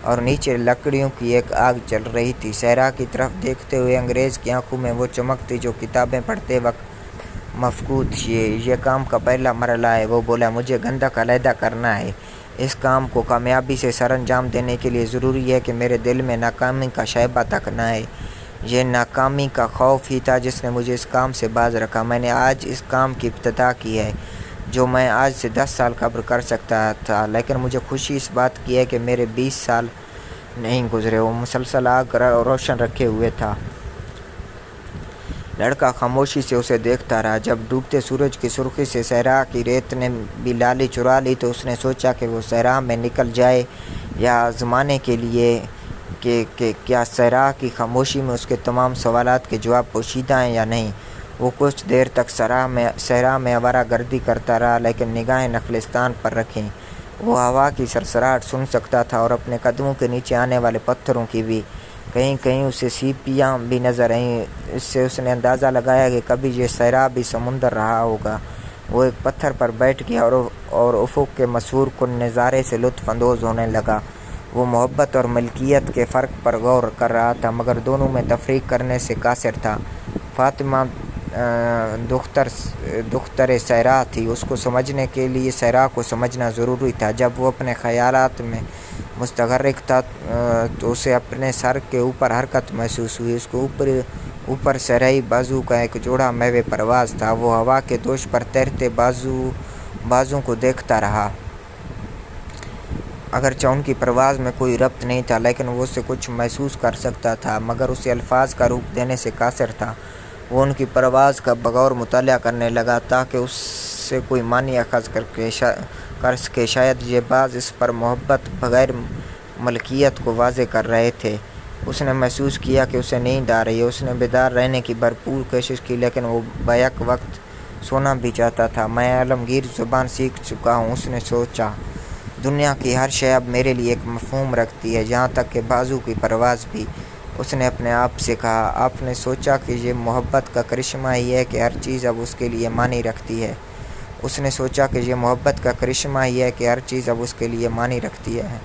اور نیچے لکڑیوں کی ایک آگ جل رہی تھی۔ صحرا کی طرف دیکھتے ہوئے انگریز کی آنکھوں میں وہ چمک تھی جو کتابیں پڑھتے وقت مفقود تھی۔ یہ کام کا پہلا مرحلہ ہے، وہ بولا۔ مجھے گندھک علیحدہ کرنا ہے۔ اس کام کو کامیابی سے سر انجام دینے کے لیے ضروری ہے کہ میرے دل میں ناکامی کا شائبہ تک نہ آئے۔ یہ ناکامی کا خوف ہی تھا جس نے مجھے اس کام سے باز رکھا۔ میں نے آج اس کام کی ابتدا کی ہے جو میں آج سے 10 سال قبل کر سکتا تھا، لیکن مجھے خوشی اس بات کی ہے کہ میرے 20 سال نہیں گزرے۔ وہ مسلسل آگ روشن رکھے ہوئے تھا۔ لڑکا خاموشی سے اسے دیکھتا رہا۔ جب ڈوبتے سورج کی سرخی سے صحرا کی ریت نے بھی لالی چرا لی تو اس نے سوچا کہ وہ صحرا میں نکل جائے یا آزمانے کے لیے کہ کیا صحرا کی خاموشی میں اس کے تمام سوالات کے جواب پوشیدہ ہیں یا نہیں۔ وہ کچھ دیر تک صحرا میں آوارہ گردی کرتا رہا، لیکن نگاہیں نخلستان پر رکھیں۔ وہ ہوا کی سرسراہٹ سن سکتا تھا اور اپنے قدموں کے نیچے آنے والے پتھروں کی بھی۔ کہیں کہیں اسے سیپیاں بھی نظر آئیں۔ اس سے اس نے اندازہ لگایا کہ کبھی یہ صحرا بھی سمندر رہا ہوگا۔ وہ ایک پتھر پر بیٹھ گیا اور افق کے مسحور کن نظارے سے لطف اندوز ہونے لگا۔ وہ محبت اور ملکیت کے فرق پر غور کر رہا تھا، مگر دونوں میں تفریق کرنے سے قاصر تھا۔ فاطمہ دختر صحرا تھی۔ اس کو سمجھنے کے لیے صحرا کو سمجھنا ضروری تھا۔ جب وہ اپنے خیالات میں مستغرق تھا تو اسے اپنے سر کے اوپر حرکت محسوس ہوئی۔ اس کو اوپر صحرائی بازو کا ایک جوڑا محو پرواز تھا۔ وہ ہوا کے دوش پر تیرتے بازوں کو دیکھتا رہا۔ اگرچہ ان کی پرواز میں کوئی ربط نہیں تھا، لیکن وہ اسے کچھ محسوس کر سکتا تھا، مگر اسے الفاظ کا روپ دینے سے قاصر تھا۔ وہ ان کی پرواز کا بغور مطالعہ کرنے لگا تاکہ اس سے کوئی معنی اخذ کر سکے۔ شاید یہ باز اس پر محبت بغیر ملکیت کو واضح کر رہے تھے۔ اس نے محسوس کیا کہ اسے نیند آ رہی ہے۔ اس نے بیدار رہنے کی بھرپور کوشش کی، لیکن وہ بیک وقت سونا بھی چاہتا تھا۔ میں عالمگیر زبان سیکھ چکا ہوں، اس نے سوچا۔ دنیا کی ہر شے اب میرے لیے ایک مفہوم رکھتی ہے، یہاں تک کہ بازو کی پرواز بھی۔ اس نے اپنے آپ سے کہا۔ آپ نے سوچا کہ یہ محبت کا کرشمہ ہی ہے کہ ہر چیز اب اس کے لیے معنی رکھتی ہے۔ اس نے سوچا کہ یہ محبت کا کرشمہ ہی ہے کہ ہر چیز اب اس کے لیے معنی رکھتی ہے۔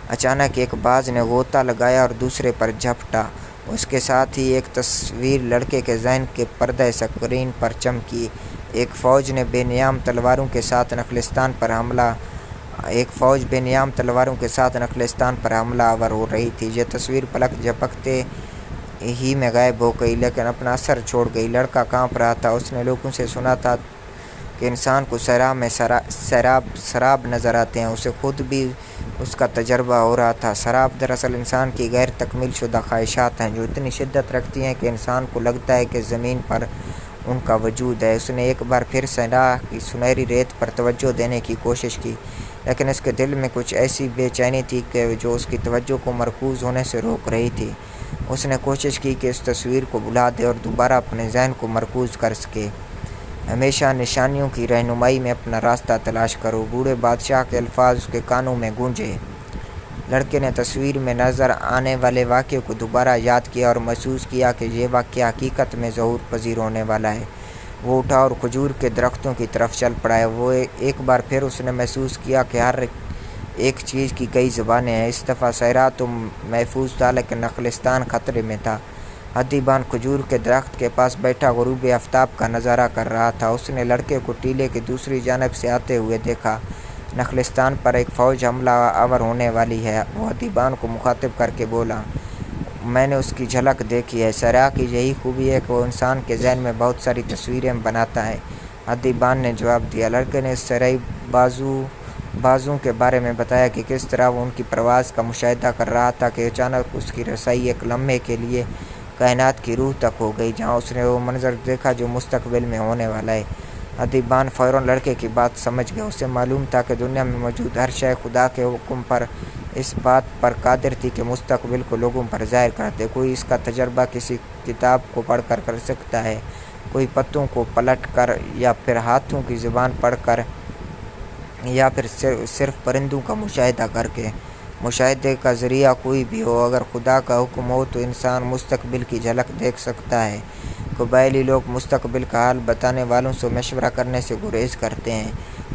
اچانک ایک باز نے غوطہ لگایا اور دوسرے پر جھپٹا۔ اس کے ساتھ ہی ایک تصویر لڑکے کے ذہن کے پردہ سکرین پر چمکی۔ ایک فوج بے نیام تلواروں کے ساتھ نخلستان پر حملہ آور ہو رہی تھی۔ یہ تصویر پلک جھپکتے ہی میں غائب ہو گئی، لیکن اپنا اثر چھوڑ گئی۔ لڑکا کانپ رہا تھا۔ اس نے لوگوں سے سنا تھا کہ انسان کو صحرا میں سراب نظر آتے ہیں۔ اسے خود بھی اس کا تجربہ ہو رہا تھا۔ سراب دراصل انسان کی غیر تکمیل شدہ خواہشات ہیں، جو اتنی شدت رکھتی ہیں کہ انسان کو لگتا ہے کہ زمین پر ان کا وجود ہے۔ اس نے ایک بار پھر صحرا کی سنہری ریت پر توجہ دینے کی کوشش کی، لیکن اس کے دل میں کچھ ایسی بے چینی تھی کہ جو اس کی توجہ کو مرکوز ہونے سے روک رہی تھی۔ اس نے کوشش کی کہ اس تصویر کو بھلا دے اور دوبارہ اپنے ذہن کو مرکوز کر سکے۔ ہمیشہ نشانیوں کی رہنمائی میں اپنا راستہ تلاش کرو، بوڑھے بادشاہ کے الفاظ اس کے کانوں میں گونجے۔ لڑکے نے تصویر میں نظر آنے والے واقعے کو دوبارہ یاد کیا اور محسوس کیا کہ یہ واقعہ حقیقت میں ظہور پذیر ہونے والا ہے۔ وہ اٹھا اور کھجور کے درختوں کی طرف چل پڑا۔ وہ ایک بار پھر اس نے محسوس کیا کہ ہر ایک چیز کی کئی زبانیں ہیں۔ اس دفعہ صحرا تو محفوظ تھا، لیکن نخلستان خطرے میں تھا۔ حدیبان کھجور کے درخت کے پاس بیٹھا غروب آفتاب کا نظارہ کر رہا تھا۔ اس نے لڑکے کو ٹیلے کی دوسری جانب سے آتے ہوئے دیکھا۔ نخلستان پر ایک فوج حملہ آور ہونے والی ہے، وہ حدیبان کو مخاطب کر کے بولا۔ میں نے اس کی جھلک دیکھی ہے۔ صحرا کی یہی خوبی ہے کہ وہ انسان کے ذہن میں بہت ساری تصویریں بناتا ہے، حدیبان نے جواب دیا۔ لڑکے نے صحرائی بازوں کے بارے میں بتایا کہ کس طرح وہ ان کی پرواز کا مشاہدہ کر رہا تھا کہ اچانک اس کی رسائی ایک لمحے کے لیے کائنات کی روح تک ہو گئی، جہاں اس نے وہ منظر دیکھا جو مستقبل میں ہونے والا ہے۔ حدیبان فوراً لڑکے کی بات سمجھ گیا۔ اسے معلوم تھا کہ دنیا میں موجود ہر شے خدا کے حکم پر اس بات پر قادر تھی کہ مستقبل کو لوگوں پر ظاہر کر دے۔ کوئی اس کا تجربہ کسی کتاب کو پڑھ کر کر سکتا ہے، کوئی پتوں کو پلٹ کر، یا پھر ہاتھوں کی زبان پڑھ کر، یا پھر صرف پرندوں کا مشاہدہ کر کے۔ مشاہدے کا ذریعہ کوئی بھی ہو، اگر خدا کا حکم ہو تو انسان مستقبل کی جھلک دیکھ سکتا ہے۔ قبائلی لوگ مستقبل کا حال بتانے والوں سے مشورہ کرنے سے گریز کرتے ہیں۔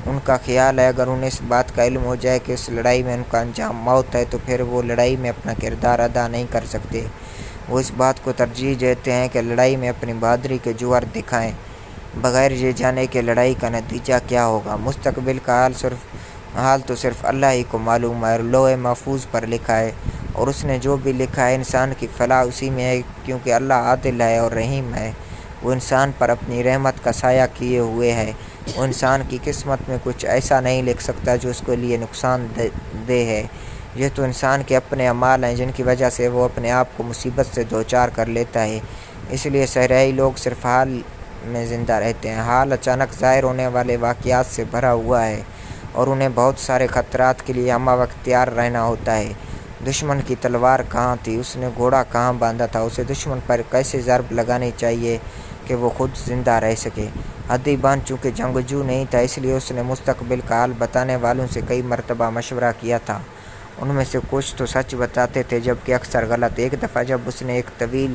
ان کا خیال ہے اگر انہیں اس بات کا علم ہو جائے کہ اس لڑائی میں ان کا انجام موت ہے تو پھر وہ لڑائی میں اپنا کردار ادا نہیں کر سکتے۔ وہ اس بات کو ترجیح دیتے ہیں کہ لڑائی میں اپنی بہادری کے جوہر دکھائیں، بغیر یہ جانے کہ لڑائی کا نتیجہ کیا ہوگا۔ مستقبل کا حال تو صرف اللہ ہی کو معلوم ہے، اور لوح محفوظ پر لکھا ہے، اور اس نے جو بھی لکھا ہے انسان کی فلاح اسی میں ہے، کیونکہ اللہ عادل ہے اور رحیم ہے۔ وہ انسان پر اپنی رحمت کا سایہ کیے ہوئے ہے۔ وہ انسان کی قسمت میں کچھ ایسا نہیں لکھ سکتا جو اس کے لیے نقصان دہ ہے۔ یہ تو انسان کے اپنے اعمال ہیں جن کی وجہ سے وہ اپنے آپ کو مصیبت سے دوچار کر لیتا ہے۔ اس لیے صحرائی لوگ صرف حال میں زندہ رہتے ہیں۔ حال اچانک ظاہر ہونے والے واقعات سے بھرا ہوا ہے، اور انہیں بہت سارے خطرات کے لیے ہمہ وقت تیار رہنا ہوتا ہے۔ دشمن کی تلوار کہاں تھی؟ اس نے گھوڑا کہاں باندھا تھا؟ اسے دشمن پر کیسے ضرب لگانی چاہیے کہ وہ خود زندہ رہ سکے؟ حدیبان چونکہ جنگجو نہیں تھا، اس لیے اس نے مستقبل کا حال بتانے والوں سے کئی مرتبہ مشورہ کیا تھا۔ ان میں سے کچھ تو سچ بتاتے تھے، جبکہ اکثر غلط۔ ایک دفعہ جب اس نے ایک طویل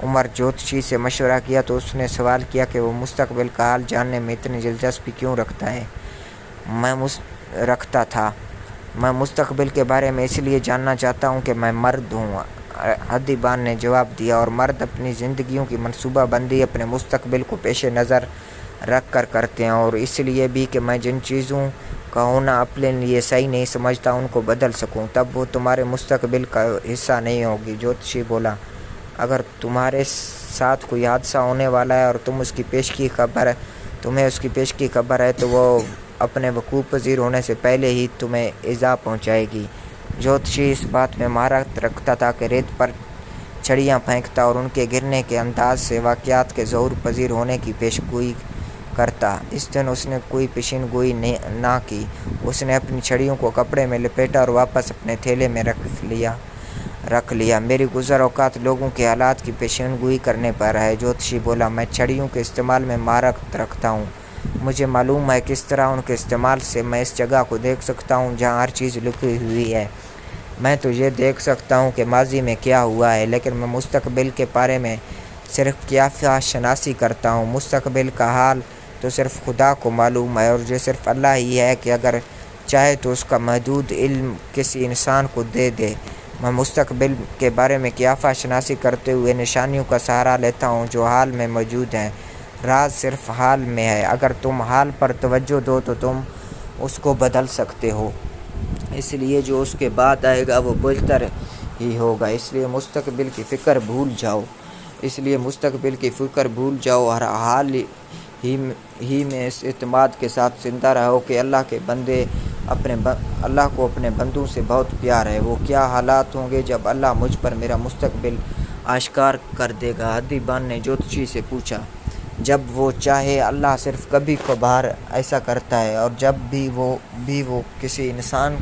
عمر جوتشی سے مشورہ کیا تو اس نے سوال کیا کہ وہ مستقبل کا حال جاننے میں اتنی دلچسپی کیوں رکھتا ہے۔ میں مستقبل کے بارے میں اس لیے جاننا چاہتا ہوں کہ میں مرد ہوں، حدیبان نے جواب دیا، اور مرد اپنی زندگیوں کی منصوبہ بندی اپنے مستقبل کو پیش نظر رکھ کر کرتے ہیں، اور اس لیے بھی کہ میں جن چیزوں کا ہونا اپنے لیے صحیح نہیں سمجھتا ان کو بدل سکوں، تب وہ تمہارے مستقبل کا حصہ نہیں ہوگی۔ جوتشی بولا، اگر تمہارے ساتھ کوئی حادثہ ہونے والا ہے اور تمہیں اس کی پیشگی خبر ہے تو وہ اپنے وقوع پذیر ہونے سے پہلے ہی تمہیں ایذا پہنچائے گی۔ جوتشی اس بات میں مہارت رکھتا تھا کہ ریت پر چھڑیاں پھینکتا اور ان کے گرنے کے انداز سے واقعات کے ظہور پذیر ہونے کی پیشگوئی کرتا۔ اس دن اس نے کوئی پیشین گوئی نہ کی۔ اس نے اپنی چھڑیوں کو کپڑے میں لپیٹا اور واپس اپنے تھیلے میں رکھ لیا۔ میری گزر اوقات لوگوں کے حالات کی پیشین گوئی کرنے پر ہے، جوتشی بولا۔ میں چھڑیوں کے استعمال میں مہارت رکھتا ہوں۔ مجھے معلوم ہے کس طرح ان کے استعمال سے میں اس جگہ کو دیکھ سکتا ہوں جہاں ہر چیز لکھی ہوئی ہے۔ میں تو یہ دیکھ سکتا ہوں کہ ماضی میں کیا ہوا ہے، لیکن میں مستقبل کے بارے میں صرف قیافہ شناسی کرتا ہوں۔ مستقبل کا حال تو صرف خدا کو معلوم ہے، اور یہ صرف اللہ ہی ہے کہ اگر چاہے تو اس کا محدود علم کسی انسان کو دے دے۔ میں مستقبل کے بارے میں قیافہ شناسی کرتے ہوئے نشانیوں کا سہارا لیتا ہوں جو حال میں موجود ہیں۔ راز صرف حال میں ہے، اگر تم حال پر توجہ دو تو تم اس کو بدل سکتے ہو، اس لیے جو اس کے بعد آئے گا وہ بہتر ہی ہوگا۔ اس لیے مستقبل کی فکر بھول جاؤ، ہر حال ہی میں اس اعتماد کے ساتھ زندہ رہو کہ اللہ کو اپنے بندوں سے بہت پیار ہے۔ وہ کیا حالات ہوں گے جب اللہ مجھ پر میرا مستقبل آشکار کر دے گا؟ ادیبان نے جوتشی سے پوچھا۔ جب وہ چاہے، اللہ صرف کبھی کبھار ایسا کرتا ہے، اور جب بھی وہ کسی انسان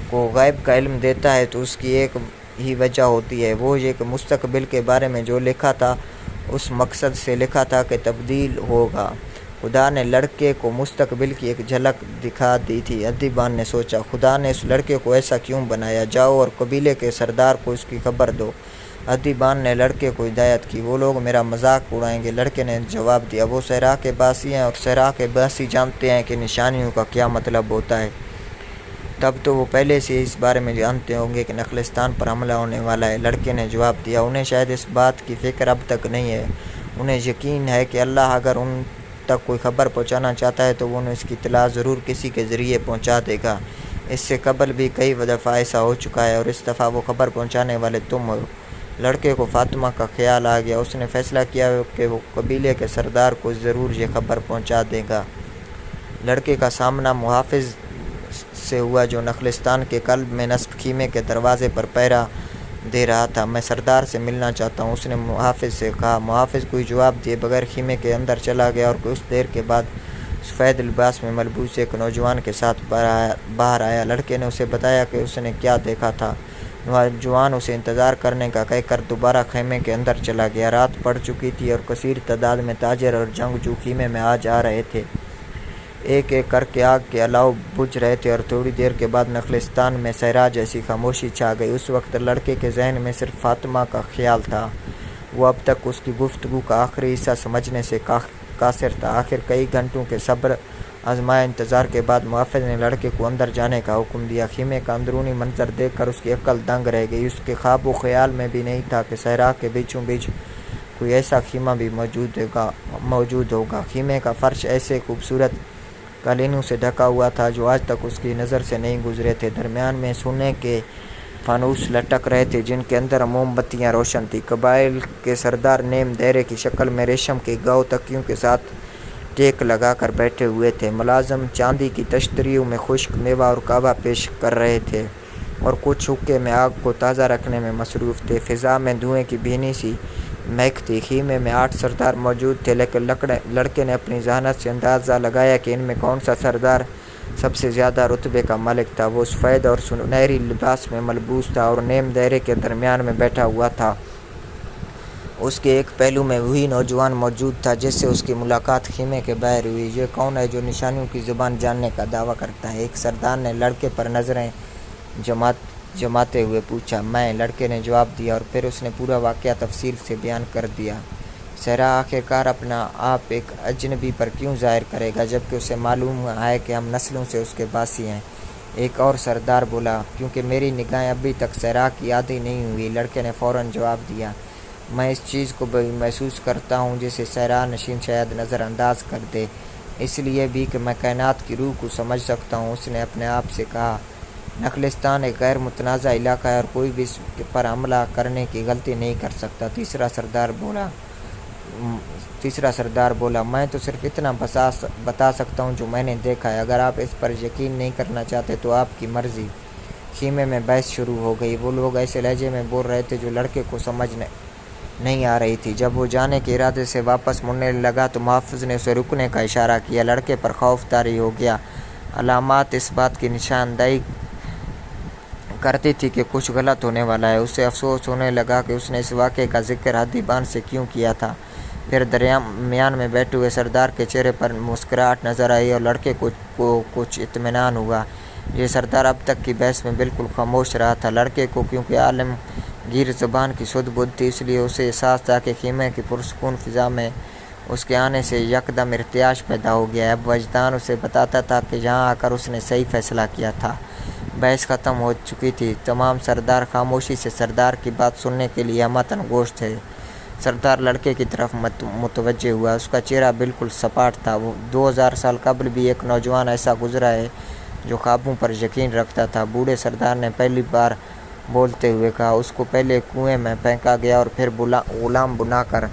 کو غیب کا علم دیتا ہے تو اس کی ایک ہی وجہ ہوتی ہے، وہ یہ کہ مستقبل کے بارے میں جو لکھا تھا اس مقصد سے لکھا تھا کہ تبدیل ہوگا۔ خدا نے لڑکے کو مستقبل کی ایک جھلک دکھا دی تھی۔ ادیبان نے سوچا، خدا نے اس لڑکے کو ایسا کیوں بنایا؟ جاؤ اور قبیلے کے سردار کو اس کی خبر دو۔ ادیبان نے لڑکے کو ہدایت کی۔ وہ لوگ میرا مذاق اڑائیں گے، لڑکے نے جواب دیا۔ وہ صحرا کے باسی ہیں اور صحرا کے باسی جانتے ہیں کہ نشانیوں کا کیا مطلب ہوتا ہے۔ تب تو وہ پہلے سے اس بارے میں جانتے ہوں گے کہ نخلستان پر حملہ ہونے والا ہے، لڑکے نے جواب دیا۔ انہیں شاید اس بات کی فکر اب تک نہیں ہے۔ انہیں یقین ہے کہ اللہ اگر ان تک کوئی خبر پہنچانا چاہتا ہے تو وہ انہیں اس کی اطلاع ضرور کسی کے ذریعے پہنچا دے گا۔ اس سے قبل بھی کئی دفعہ ایسا ہو چکا ہے، اور اس دفعہ وہ خبر پہنچانے والے تم ہو۔ لڑکے کو فاطمہ کا خیال آ گیا۔ اس نے فیصلہ کیا کہ وہ قبیلے کے سردار کو ضرور یہ خبر پہنچا دے گا۔ لڑکے کا سامنا محافظ سے ہوا جو نخلستان کے قلب میں نصب خیمے کے دروازے پر پہرا دے رہا تھا۔ میں سردار سے ملنا چاہتا ہوں، اس نے محافظ سے کہا۔ محافظ کوئی جواب دیے بغیر خیمے کے اندر چلا گیا اور کچھ دیر کے بعد سفید لباس میں ملبوس ایک نوجوان کے ساتھ باہر آیا۔ لڑکے نے اسے بتایا کہ اس نے کیا دیکھا تھا۔ نوجوان اسے انتظار کرنے کا کہہ کر دوبارہ خیمے کے اندر چلا گیا۔ رات پڑ چکی تھی اور کثیر تعداد میں تاجر اور جنگجو خیمے میں آ جا رہے تھے۔ ایک ایک کر کے آگ کے الاؤ بجھ رہے تھے اور تھوڑی دیر کے بعد نخلستان میں صحرا جیسی خاموشی چھا گئی۔ اس وقت لڑکے کے ذہن میں صرف فاطمہ کا خیال تھا۔ وہ اب تک اس کی گفتگو کا آخری حصہ سمجھنے سے قاصر تھا۔ آخر کئی گھنٹوں کے صبر آزمائے انتظار کے بعد محافظ نے لڑکے کو اندر جانے کا حکم دیا۔ خیمے کا اندرونی منظر دیکھ کر اس کی عقل دنگ رہ گئی۔ اس کے خواب و خیال میں بھی نہیں تھا کہ صحرا کے بیچوں بیچ کوئی ایسا خیمہ بھی موجود ہوگا۔ خیمے کا فرش ایسے خوبصورت قالینوں سے ڈھکا ہوا تھا جو آج تک اس کی نظر سے نہیں گزرے تھے۔ درمیان میں سونے کے فانوس لٹک رہے تھے جن کے اندر موم بتیاں روشن تھیں۔ قبائل کے سردار نیم دائرے کی شکل میں ریشم کے گاؤ تکیوں کے ساتھ ٹیک لگا کر بیٹھے ہوئے تھے۔ ملازم چاندی کی تشتریوں میں خشک میوہ اور کعبہ پیش کر رہے تھے اور کچھ حقے میں آگ کو تازہ رکھنے میں مصروف تھے۔ فضا میں دھوئیں کی بھینی سی مہک تھی۔ خیمے میں 8 سردار موجود تھے، لیکن لڑکے نے اپنی ذہانت سے اندازہ لگایا کہ ان میں کون سا سردار سب سے زیادہ رتبے کا مالک تھا۔ وہ سفید اور سنہری لباس میں ملبوس تھا اور نیم دائرے کے درمیان میں بیٹھا ہوا تھا۔ اس کے ایک پہلو میں وہی نوجوان موجود تھا جس سے اس کی ملاقات خیمے کے باہر ہوئی۔ یہ کون ہے جو نشانیوں کی زبان جاننے کا دعویٰ کرتا ہے؟ ایک سردار نے لڑکے پر نظریں جماتے ہوئے پوچھا۔ میں، لڑکے نے جواب دیا، اور پھر اس نے پورا واقعہ تفصیل سے بیان کر دیا۔ صحرا آخرکار اپنا آپ ایک اجنبی پر کیوں ظاہر کرے گا جبکہ اسے معلوم ہے کہ ہم نسلوں سے اس کے باسی ہیں؟ ایک اور سردار بولا۔ کیونکہ میری نگاہیں ابھی تک صحرا کی عادی نہیں ہوئی، لڑکے نے فوراً جواب دیا۔ میں اس چیز کو بھی محسوس کرتا ہوں جسے صحرا نشین شاید نظر انداز کر دے، اس لیے بھی کہ میں کائنات کی روح کو سمجھ سکتا ہوں، اس نے اپنے آپ سے کہا۔ نخلستان ایک غیر متنازع علاقہ ہے اور کوئی بھی اس پر حملہ کرنے کی غلطی نہیں کر سکتا۔ تیسرا سردار بولا۔ میں تو صرف اتنا بتا سکتا ہوں جو میں نے دیکھا ہے، اگر آپ اس پر یقین نہیں کرنا چاہتے تو آپ کی مرضی۔ خیمے میں بحث شروع ہو گئی۔ وہ لوگ ایسے لہجے میں بول رہے تھے جو لڑکے کو سمجھ نہیں آ رہی تھی۔ جب وہ جانے کے ارادے سے واپس مڑنے لگا تو محافظ نے اسے رکنے کا اشارہ کیا۔ لڑکے پر خوف طاری ہو گیا۔ علامات اس بات کی نشاندہی کرتی تھی کہ کچھ غلط ہونے والا ہے۔ اسے افسوس ہونے لگا کہ اس نے اس واقعے کا ذکر ادیبان سے کیوں کیا تھا۔ پھر درمیان میں بیٹھے ہوئے سردار کے چہرے پر مسکراہٹ نظر آئی اور لڑکے کو کچھ اطمینان ہوا۔ یہ سردار اب تک کی بحث میں بالکل خاموش رہا تھا۔ لڑکے کو کیونکہ عالمگیر زبان کی سدھ بدھ تھی، اس لیے اسے احساس تھا کہ خیمے کی پرسکون فضا میں اس کے آنے سے یکدم ارتعاش پیدا ہو گیا۔ اب وجدان اسے بتاتا تھا کہ جہاں آ کر اس نے صحیح فیصلہ کیا تھا۔ بحث ختم ہو چکی تھی۔ تمام سردار خاموشی سے سردار کی بات سننے کے لیے متن گوش تھے۔ سردار لڑکے کی طرف متوجہ ہوا۔ اس کا چہرہ بالکل سپاٹ تھا۔ وہ 2000 سال قبل بھی ایک نوجوان ایسا گزرا ہے جو خوابوں پر یقین رکھتا تھا۔ بوڑھے سردار نے پہلی بار بولتے ہوئے کہا، اس کو پہلے کنویں میں پھینکا گیا اور پھر غلام بنا کر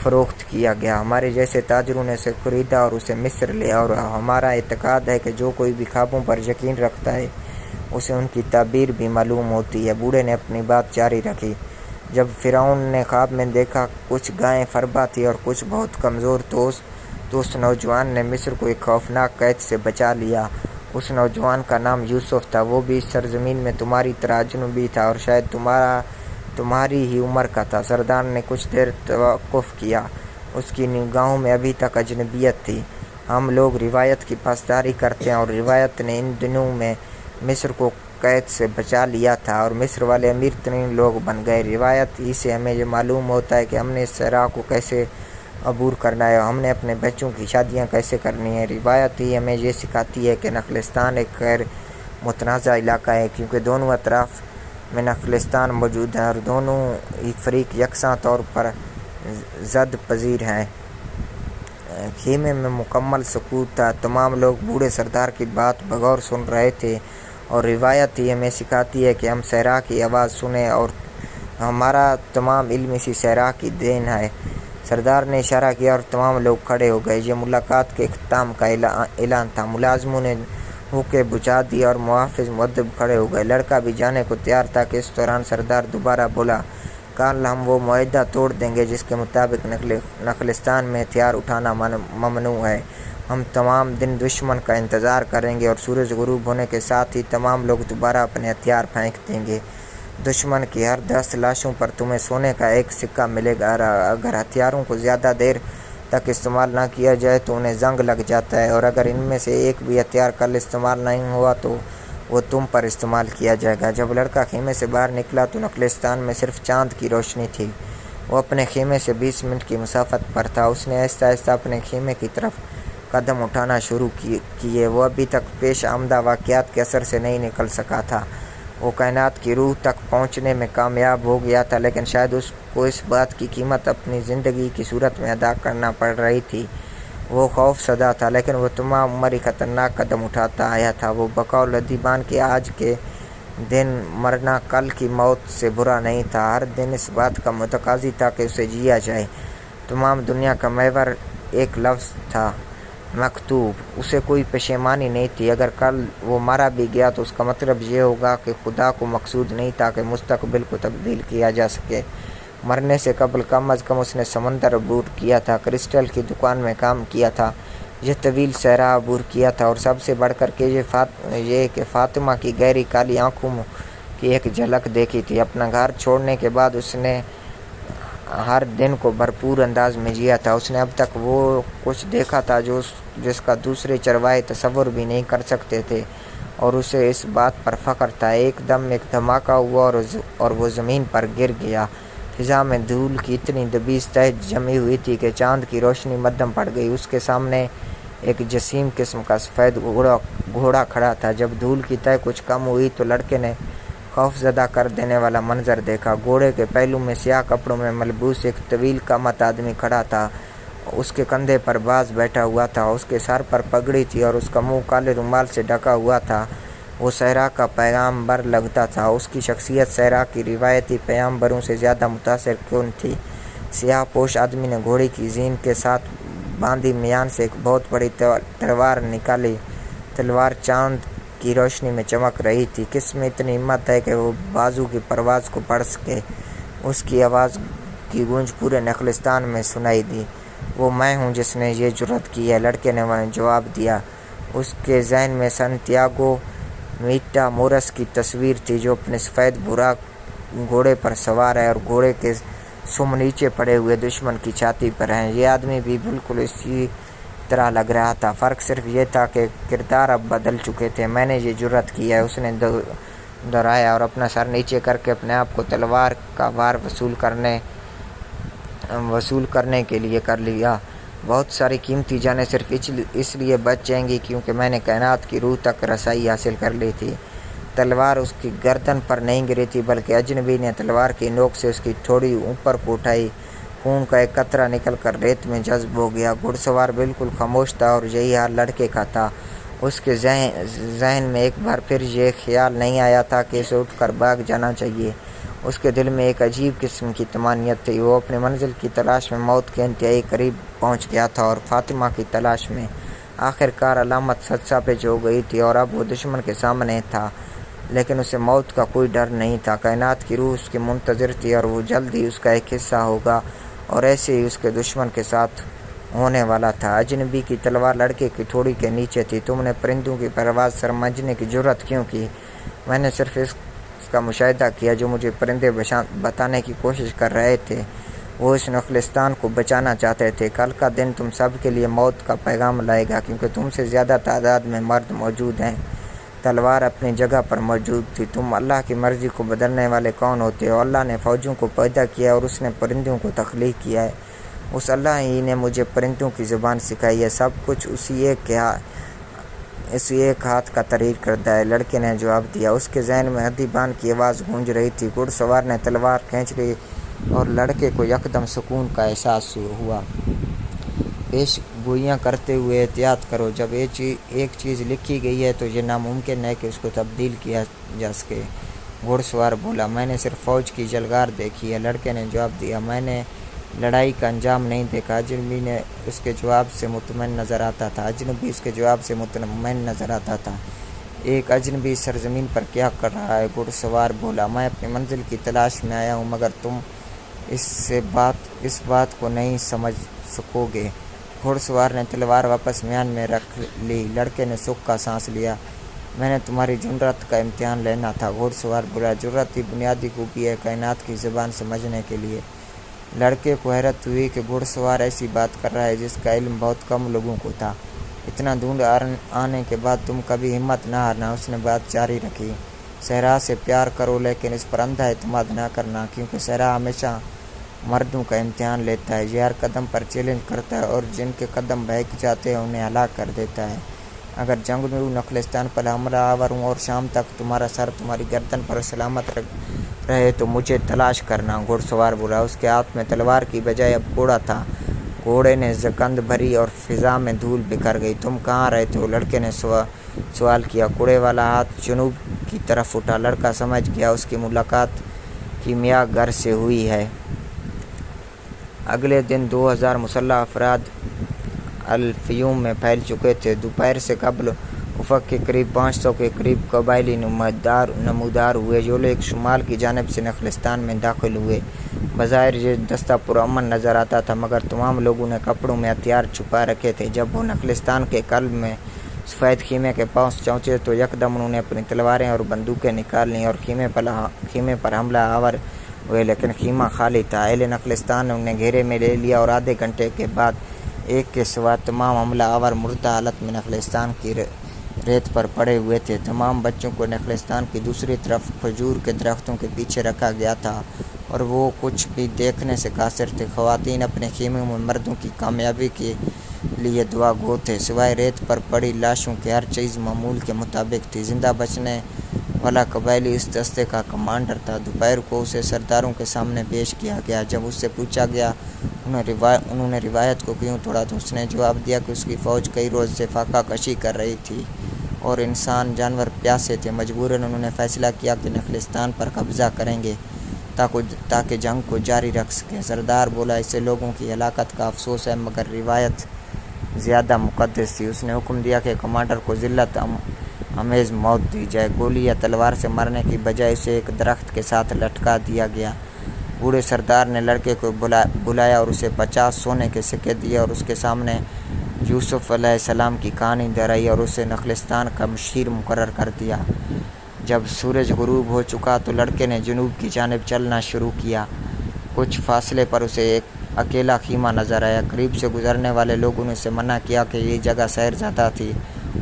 فروخت کیا گیا۔ ہمارے جیسے تاجروں نے اسے خریدا اور اسے مصر لے آیا، اور ہمارا اعتقاد ہے کہ جو کوئی بھی خوابوں پر یقین رکھتا ہے اسے ان کی تعبیر بھی معلوم ہوتی ہے۔ بوڑھے نے اپنی بات جاری رکھی۔ جب فرعون نے خواب میں دیکھا کچھ گائیں فربا تھی اور کچھ بہت کمزور، تو اس نوجوان نے مصر کو ایک خوفناک قید سے بچا لیا۔ اس نوجوان کا نام یوسف تھا۔ وہ بھی اس سرزمین میں تمہاری طرح اجنبی تھا اور شاید تمہاری ہی عمر کا تھا۔ سردار نے کچھ دیر توقف کیا۔ اس کی نگاہوں میں ابھی تک اجنبیت تھی۔ ہم لوگ روایت کی پاسداری کرتے ہیں، اور روایت نے ان دنوں میں مصر کو قید سے بچا لیا تھا اور مصر والے امیر ترین لوگ بن گئے۔ روایت ہی سے ہمیں یہ معلوم ہوتا ہے کہ ہم نے اس صحرا کو کیسے عبور کرنا ہے اور ہم نے اپنے بچوں کی شادیاں کیسے کرنی ہیں۔ روایت ہی ہمیں یہ سکھاتی ہے کہ نخلستان ایک غیر متنازع علاقہ ہے، کیونکہ دونوں اطراف میں نخلستان موجود ہیں اور دونوں ہی فریق یکساں طور پر زد پذیر ہیں۔ خیمے میں مکمل سکوت تھا۔ تمام لوگ بوڑھے سردار کی بات بغور سن رہے تھے، اور روایت ہی ہمیں سکھاتی ہے کہ ہم صحرا کی آواز سنیں، اور ہمارا تمام علم اسی صحرا کی دین ہے۔ سردار نے اشارہ کیا اور تمام لوگ کھڑے ہو گئے۔ یہ ملاقات کے اختتام کا اعلان تھا۔ ملازموں نے ہوکے بجھا دی اور محافظ مؤدب کھڑے ہو گئے۔ لڑکا بھی جانے کو تیار تھا کہ اس دوران سردار دوبارہ بولا، کل ہم وہ معاہدہ توڑ دیں گے جس کے مطابق نخلستان میں ہتھیار اٹھانا ممنوع ہے۔ ہم تمام دن دشمن کا انتظار کریں گے اور سورج غروب ہونے کے ساتھ ہی تمام لوگ دوبارہ اپنے ہتھیار پھینک دیں گے۔ دشمن کی ہر 10 لاشوں پر تمہیں سونے کا ایک سکہ ملے گا۔ اگر ہتھیاروں کو زیادہ دیر تک استعمال نہ کیا جائے تو انہیں زنگ لگ جاتا ہے، اور اگر ان میں سے ایک بھی ہتھیار کل استعمال نہیں ہوا تو وہ تم پر استعمال کیا جائے گا۔ جب لڑکا خیمے سے باہر نکلا تو نخلستان میں صرف چاند کی روشنی تھی۔ وہ اپنے خیمے سے 20 منٹ کی مسافت پر تھا۔ اس نے آہستہ آہستہ اپنے خیمے کی طرف قدم اٹھانا شروع کیے۔ وہ ابھی تک پیش آمدہ واقعات کے اثر سے نہیں نکل سکا تھا۔ وہ کائنات کی روح تک پہنچنے میں کامیاب ہو گیا تھا، لیکن شاید اس کو اس بات کی قیمت اپنی زندگی کی صورت میں ادا کرنا پڑ رہی تھی۔ وہ خوف زدہ تھا، لیکن وہ تمام عمر ہی خطرناک قدم اٹھاتا آیا تھا۔ وہ بقول ادیبان کے آج کے دن مرنا کل کی موت سے برا نہیں تھا۔ ہر دن اس بات کا متقاضی تھا کہ اسے جیا جائے۔ تمام دنیا کا محور ایک لفظ تھا، مکتوب۔ اسے کوئی پشیمانی نہیں تھی۔ اگر کل وہ مارا بھی گیا تو اس کا مطلب یہ ہوگا کہ خدا کو مقصود نہیں تھا کہ مستقبل کو تبدیل کیا جا سکے۔ مرنے سے قبل کم از کم اس نے سمندر عبور کیا تھا، کرسٹل کی دکان میں کام کیا تھا، یہ طویل صحرا عبور کیا تھا، اور سب سے بڑھ کر کے یہ کہ فاطمہ کی گہری کالی آنکھوں کی ایک جھلک دیکھی تھی۔ اپنا گھر چھوڑنے کے بعد اس نے ہر دن کو بھرپور انداز میں جیا تھا۔ اس نے اب تک وہ کچھ دیکھا تھا جس کا دوسرے چرواہے تصور بھی نہیں کر سکتے تھے، اور اسے اس بات پر فخر تھا۔ ایک دم ایک دھماکہ ہوا اور وہ زمین پر گر گیا۔ فضا میں دھول کی اتنی دبیز تہ جمی ہوئی تھی کہ چاند کی روشنی مدھم پڑ گئی۔ اس کے سامنے ایک جسیم قسم کا سفید گھوڑا کھڑا تھا۔ جب دھول کی تہ کچھ کم ہوئی تو لڑکے نے خوف زدہ کر دینے والا منظر دیکھا۔ گھوڑے کے پہلو میں سیاہ کپڑوں میں ملبوس ایک طویل قامت آدمی کھڑا تھا۔ اس کے کندھے پر باز بیٹھا ہوا تھا، اس کے سر پر پگڑی تھی اور اس کا منہ کالے رومال سے ڈھکا ہوا تھا۔ وہ صحرا کا پیغامبر لگتا تھا۔ اس کی شخصیت صحرا کی روایتی پیغامبروں سے زیادہ متاثر کن تھی۔ سیاہ پوش آدمی نے گھوڑے کی زین کے ساتھ باندھی میان سے ایک بہت بڑی تلوار نکالی۔ تلوار چاند کی روشنی میں چمک رہی تھی۔ کس میں اتنی ہمت ہے کہ وہ بازو کی پرواز کو پڑھ سکے؟ اس کی آواز کی گونج پورے نخلستان میں سنائی دی۔ وہ میں ہوں جس نے یہ جرأت کی ہے، لڑکے نے جواب دیا۔ اس کے ذہن میں سنتیاگو میٹا مورس کی تصویر تھی، جو اپنے سفید براق گھوڑے پر سوار ہے اور گھوڑے کے سم نیچے پڑے ہوئے دشمن کی چھاتی پر ہیں۔ یہ آدمی بھی بالکل اسی طرح لگ رہا تھا، فرق صرف یہ تھا کہ کردار اب بدل چکے تھے۔ میں نے یہ جرأت کی ہے، اس نے دہرایا اور اپنا سر نیچے کر کے اپنے آپ کو تلوار کا وار وصول کرنے کے لیے کر لیا۔ بہت ساری قیمتی جانیں صرف اس لیے بچ جائیں گی کیونکہ میں نے کائنات کی روح تک رسائی حاصل کر لی تھی۔ تلوار اس کی گردن پر نہیں گری تھی بلکہ اجنبی نے تلوار کی نوک سے اس کی تھوڑی اوپر کو اٹھائی۔ خون کا ایک قطرہ نکل کر ریت میں جذب ہو گیا۔ گھڑ سوار بالکل خاموش تھا اور یہی حال لڑکے کا تھا۔ اس کے ذہن میں ایک بار پھر یہ خیال نہیں آیا تھا کہ اسے اٹھ کر بھاگ جانا چاہیے۔ اس کے دل میں ایک عجیب قسم کی طمانینت تھی۔ وہ اپنی منزل کی تلاش میں موت کے انتہائی قریب پہنچ گیا تھا اور فاطمہ کی تلاش میں آخر کار علامت سچ ثابت ہو گئی تھی اور اب وہ دشمن کے سامنے تھا، لیکن اسے موت کا کوئی ڈر نہیں تھا۔ کائنات کی روح اس کی منتظر تھی اور وہ جلد ہی اس کا ایک حصہ ہوگا اور ایسے ہی اس کے دشمن کے ساتھ ہونے والا تھا۔ اجنبی کی تلوار لڑکے کی تھوڑی کے نیچے تھی۔ تم نے پرندوں کی پرواز سمجھنے کی جرأت کیوں کی؟ میں نے صرف اس کا مشاہدہ کیا جو مجھے پرندے بتانے کی کوشش کر رہے تھے۔ وہ اس نخلستان کو بچانا چاہتے تھے۔ کل کا دن تم سب کے لیے موت کا پیغام لائے گا کیونکہ تم سے زیادہ تعداد میں مرد موجود ہیں۔ تلوار اپنی جگہ پر موجود تھی۔ تم اللہ کی مرضی کو بدلنے والے کون ہوتے ہو؟ اللہ نے فوجوں کو پیدا کیا اور اس نے پرندوں کو تخلیق کیا ہے۔ اس اللہ ہی نے مجھے پرندوں کی زبان سکھائی ہے۔ سب کچھ اسی ایک ہاتھ کا تحریر کردہ ہے، لڑکے نے جواب دیا۔ اس کے ذہن میں ادیبان کی آواز گونج رہی تھی۔ گھڑ سوار نے تلوار کھینچ لی اور لڑکے کو یکدم سکون کا احساس ہوا۔ پیش گوئیاں کرتے ہوئے احتیاط کرو، جب ایک چیز لکھی گئی ہے تو یہ ناممکن ہے کہ اس کو تبدیل کیا جا سکے۔ گھڑ سوار بولا، میں نے صرف فوج کی جلگار دیکھی ہے۔ لڑکے نے جواب دیا، میں نے لڑائی کا انجام نہیں دیکھا۔ اجنبی نے اس کے جواب سے مطمئن نظر آتا تھا۔ ایک اجنبی سرزمین پر کیا کر رہا ہے؟ گھڑ سوار بولا، میں اپنی منزل کی تلاش میں آیا ہوں مگر تم اس بات کو نہیں سمجھ سکو گے۔ گھڑ سوار نے تلوار واپس میان میں رکھ لی۔ لڑکے نے سکھ کا سانس لیا۔ میں نے تمہاری جرأت کا امتحان لینا تھا۔ گھڑ سوار بولا، جرأت ہی بنیادی خوبی ہے کائنات کی زبان سمجھنے کے لیے۔ لڑکے کو حیرت ہوئی کہ گھڑ سوار ایسی بات کر رہا ہے جس کا علم بہت کم لوگوں کو تھا۔ اتنا دور آنے کے بعد تم کبھی ہمت نہ ہارنا۔ اس نے بات جاری رکھی، صحرا سے پیار کرو لیکن اس پر اندھا اعتماد نہ کرنا کیونکہ صحرا ہمیشہ مردوں کا امتحان لیتا ہے۔ یہ ہر قدم پر چیلنج کرتا ہے اور جن کے قدم بہک جاتے ہیں انہیں ہلاک کر دیتا ہے۔ اگر جنگجو نخلستان پر حملہ آور ہوں اور شام تک تمہارا سر تمہاری گردن پر سلامت رہے تو مجھے تلاش کرنا۔ گھڑ سوار بولا۔ اس کے ہاتھ میں تلوار کی بجائے اب گھوڑا تھا۔ گھوڑے نے زکند بھری اور فضا میں دھول بکھر گئی۔ تم کہاں رہتے ہو؟ لڑکے نے سوال کیا۔ کوڑے والا ہاتھ جنوب کی طرف اٹھا۔ لڑکا سمجھ گیا اس کی ملاقات کیمیا گھر سے ہوئی ہے۔ اگلے دن 2000 مسلح افراد الفیوم میں پھیل چکے تھے۔ دوپہر سے قبل افق کے قریب 500 کے قریب قبائلی نمودار ہوئے جو لوگ شمال کی جانب سے نخلستان میں داخل ہوئے۔ بظاہر یہ دستہ پرامن نظر آتا تھا مگر تمام لوگوں نے کپڑوں میں ہتھیار چھپا رکھے تھے۔ جب وہ نخلستان کے قلب میں سفید خیمے کے پاس پہنچے تو یکدم انہوں نے اپنی تلواریں اور بندوقیں نکال لیں اور خیمے پر حملہ آور ہوئے، لیکن خیمہ خالی تھا۔ اہل نخلستان نے انہیں گھیرے میں لے لیا اور آدھے گھنٹے کے بعد ایک کے سوا تمام حملہ آور مردہ حالت میں نخلستان کی ریت پر پڑے ہوئے تھے۔ تمام بچوں کو نخلستان کی دوسری طرف کھجور کے درختوں کے پیچھے رکھا گیا تھا اور وہ کچھ بھی دیکھنے سے قاصر تھے۔ خواتین اپنے خیموں میں مردوں کی کامیابی کے لیے دعا گو تھے۔ سوائے ریت پر پڑی لاشوں کے ہر چیز معمول کے مطابق تھی۔ زندہ بچنے والا قبائلی اس دستے کا کمانڈر تھا۔ دوپہر کو اسے سرداروں کے سامنے پیش کیا گیا۔ جب اس سے پوچھا گیا انہوں نے روایت کو کیوں توڑا تو اس نے جواب دیا کہ اس کی فوج کئی روز سے فاقہ کشی کر رہی تھی اور انسان جانور پیاسے تھے۔ مجبوراً انہوں نے فیصلہ کیا کہ نخلستان پر قبضہ کریں گے تاکہ جنگ کو جاری رکھ سکیں۔ سردار بولا، اسے لوگوں کی ہلاکت کا افسوس ہے مگر روایت زیادہ مقدس تھی۔ اس نے حکم دیا کہ کمانڈر کو ذلت امیز موت دی جائے۔ گولی یا تلوار سے مرنے کی بجائے اسے ایک درخت کے ساتھ لٹکا دیا گیا۔ بوڑھے سردار نے لڑکے کو بلایا اور اسے 50 سونے کے سکے دیے اور اس کے سامنے یوسف علیہ السلام کی کہانی دہرائی اور اسے نخلستان کا مشیر مقرر کر دیا۔ جب سورج غروب ہو چکا تو لڑکے نے جنوب کی جانب چلنا شروع کیا۔ کچھ فاصلے پر اسے ایک اکیلا خیمہ نظر آیا۔ قریب سے گزرنے والے لوگوں نے اسے منع کیا کہ یہ جگہ شہرزادہ تھی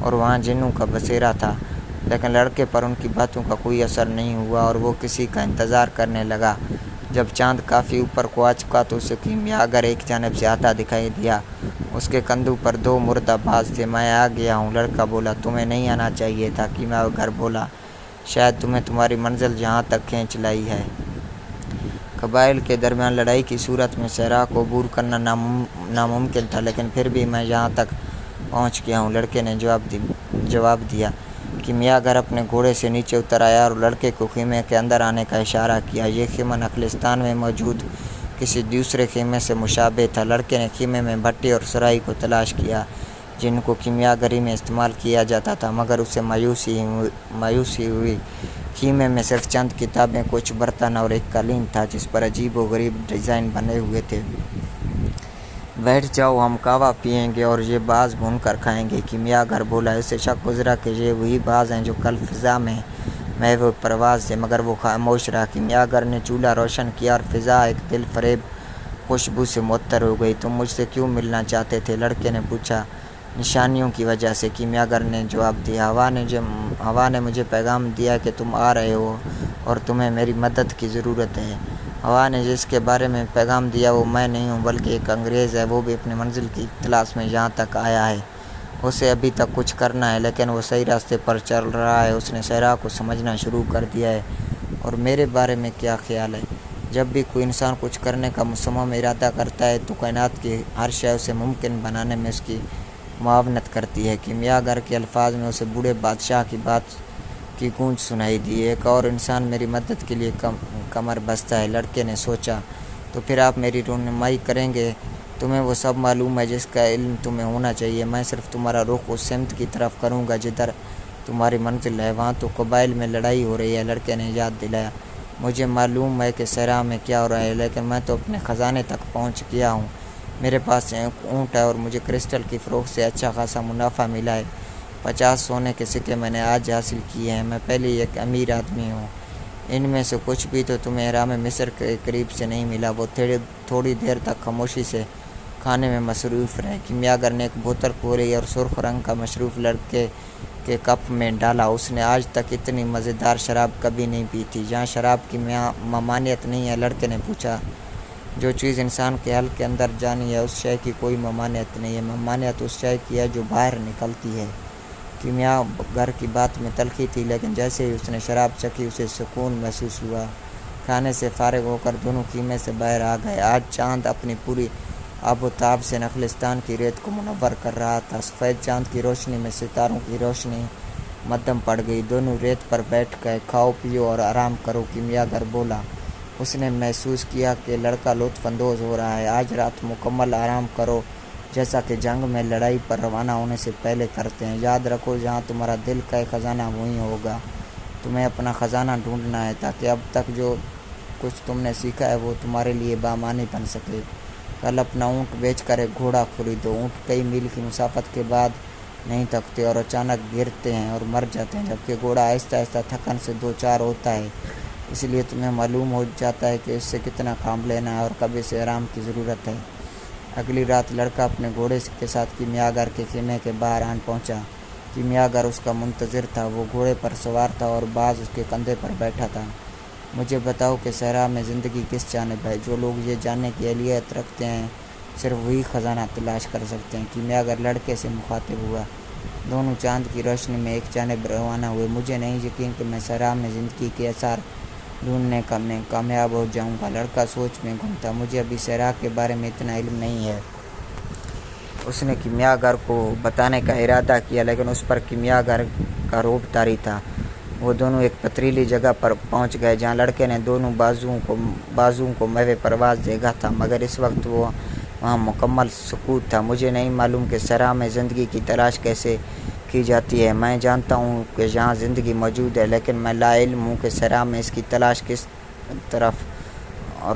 اور وہاں جنوں کا بسیرا تھا، لیکن لڑکے پر ان کی باتوں کا کوئی اثر نہیں ہوا اور وہ کسی کا انتظار کرنے لگا۔ جب چاند کافی اوپر کو آ چکا تو اسے کیمیاگر ایک جانب سے آتا دکھائی دیا۔ اس کے کندھوں پر 2 مردہ باز تھے۔ میں آ گیا ہوں، لڑکا بولا۔ تمہیں نہیں آنا چاہیے تھا، کیمیاگر بولا۔ شاید تمہیں تمہاری منزل جہاں تک کھینچ لائی ہے۔ قبائل کے درمیان لڑائی کی صورت میں صحرا کو عبور کرنا ناممکن تھا، لیکن پھر بھی میں یہاں تک پہنچ گیا ہوں، لڑکے نے جواب دیا۔ کیمیاگر اپنے گھوڑے سے نیچے اتر آیا اور لڑکے کو خیمے کے اندر آنے کا اشارہ کیا۔ یہ خیمہ نخلستان میں موجود کسی دوسرے خیمے سے مشابہ تھا۔ لڑکے نے خیمے میں بھٹی اور سرائی کو تلاش کیا جن کو کیمیاگری میں استعمال کیا جاتا تھا، مگر اسے مایوسی ہوئی۔ خیمے میں صرف چند کتابیں، کچھ برتن اور ایک قالین تھا جس پر عجیب و غریب ڈیزائن بنے ہوئے تھے۔ بیٹھ جاؤ، ہم قہوہ پیئیں گے اور یہ باز بھون کر کھائیں گے، کیمیاگر بولا۔ اسے شک گزرا کہ یہ وہی باز ہیں جو کل فضا میں محو پرواز تھے، مگر وہ خاموش رہا۔ کیمیاگر نے چولہا روشن کیا اور فضا ایک دل فریب خوشبو سے معطر ہو گئی۔ تم مجھ سے کیوں ملنا چاہتے تھے؟ لڑکے نے پوچھا۔ نشانیوں کی وجہ سے، کیمیاگر نے جواب دیا۔ ہوا نے مجھے پیغام دیا کہ تم آ رہے ہو اور تمہیں میری مدد کی ضرورت ہے۔ ہوا نے جس کے بارے میں پیغام دیا وہ میں نہیں ہوں بلکہ ایک انگریز ہے، وہ بھی اپنی منزل کی تلاش میں یہاں تک آیا ہے۔ اسے ابھی تک کچھ کرنا ہے لیکن وہ صحیح راستے پر چل رہا ہے۔ اس نے صحرا کو سمجھنا شروع کر دیا ہے۔ اور میرے بارے میں کیا خیال ہے؟ جب بھی کوئی انسان کچھ کرنے کا مصمم ارادہ کرتا ہے تو کائنات کی ہر شے اسے ممکن بنانے میں اس کی معاونت کرتی ہے۔ کیمیاگر کے الفاظ میں اسے بوڑھے بادشاہ کی بات کی گونج سنائی دی۔ ایک اور انسان میری مدد کے لیے کمر بستہ ہے۔ لڑکے نے سوچا، تو پھر آپ میری رہنمائی کریں گے؟ تمہیں وہ سب معلوم ہے جس کا علم تمہیں ہونا چاہیے۔ میں صرف تمہارا رخ اس سمت کی طرف کروں گا جدھر تمہاری منزل ہے۔ وہاں تو قبائل میں لڑائی ہو رہی ہے، لڑکے نے یاد دلایا۔ مجھے معلوم ہے کہ صحرا میں کیا ہو رہا ہے، لیکن میں تو اپنے خزانے تک پہنچ گیا ہوں۔ میرے پاس ایک اونٹ ہے اور مجھے کرسٹل کی فروخت سے اچھا خاصا منافع ملا ہے۔ 50 سونے کے سکے میں نے آج حاصل کیے ہیں۔ میں پہلے ہی ایک امیر آدمی ہوں۔ ان میں سے کچھ بھی تو تمہیں احرام مصر کے قریب سے نہیں ملا۔ وہ تھوڑی دیر تک خاموشی سے کھانے میں مصروف رہے۔ کیمیاگر نے ایک بوتل کھولی اور سرخ رنگ کا مشروب لڑکے کے کپ میں ڈالا۔ اس نے آج تک اتنی مزیدار شراب کبھی نہیں پی تھی۔ یہاں شراب کی ممانعت نہیں ہے؟ لڑکے نے پوچھا۔ جو چیز انسان کے حلق کے اندر جانی ہے اس شے کی کوئی ممانعت نہیں ہے، ممانعت اس شے کی ہے جو باہر نکلتی ہے۔ کیمیاگر کی بات میں تلخی تھی، لیکن جیسے ہی اس نے شراب چکھی اسے سکون محسوس ہوا۔ کھانے سے فارغ ہو کر دونوں خیمے سے باہر آ گئے۔ آج چاند اپنی پوری آب و تاب سے نخلستان کی ریت کو منور کر رہا تھا۔ سفید چاند کی روشنی میں ستاروں کی روشنی مدھم پڑ گئی۔ دونوں ریت پر بیٹھ گئے۔ کھاؤ پیو اور آرام کرو، کیمیاگر بولا۔ اس نے محسوس کیا کہ لڑکا لطف اندوز ہو رہا ہے۔ آج رات مکمل آرام کرو، جیسا کہ جنگ میں لڑائی پر روانہ ہونے سے پہلے کرتے ہیں۔ یاد رکھو، جہاں تمہارا دل کا خزانہ وہیں ہوگا۔ تمہیں اپنا خزانہ ڈھونڈنا ہے تاکہ اب تک جو کچھ تم نے سیکھا ہے وہ تمہارے لیے بامعنی بن سکے۔ کل اپنا اونٹ بیچ کر ایک گھوڑا خریدو۔ اونٹ کئی میل کی مسافت کے بعد نہیں تھکتے اور اچانک گرتے ہیں اور مر جاتے ہیں، جبکہ گھوڑا آہستہ آہستہ تھکن سے دوچار ہوتا ہے۔ اس لیے تمہیں معلوم ہو جاتا ہے کہ اس سے کتنا کام لینا ہے اور کب اسے آرام کی ضرورت ہے۔ اگلی رات لڑکا اپنے گھوڑے کے ساتھ کیمیاگر کے خیمے کے باہر آن پہنچا۔ کیمیاگر اس کا منتظر تھا۔ وہ گھوڑے پر سوار تھا اور باز اس کے کندھے پر بیٹھا تھا۔ مجھے بتاؤ کہ صحرا میں زندگی کس جانب ہے؟ جو لوگ یہ جاننے کی اہلیت رکھتے ہیں صرف وہی خزانہ تلاش کر سکتے ہیں، کیمیاگر لڑکے سے مخاطب ہوا۔ دونوں چاند کی روشنی میں ایک جانب روانہ ہوئے۔ مجھے نہیں یقین کہ میں صحرا میں زندگی کے آثار ڈھونڈنے میں کامیاب ہو جاؤں گا، لڑکا سوچ میں گم تھا۔ مجھے ابھی صحرا کے بارے میں اتنا علم نہیں ہے۔ اس نے کیمیاگر کو بتانے کا ارادہ کیا، لیکن اس پر کیمیاگر کا رعب طاری تھا۔ وہ دونوں ایک پتھریلی جگہ پر پہنچ گئے جہاں لڑکے نے دونوں بازوؤں کو محو پرواز دیکھا تھا، مگر اس وقت وہاں مکمل سکوت تھا۔ مجھے نہیں معلوم کہ صحرا میں زندگی کی تلاش کیسے کی جاتی ہے۔ میں جانتا ہوں کہ یہاں زندگی موجود ہے، لیکن میں لا علم ہوں کہ صحرا میں اس کی تلاش کس طرف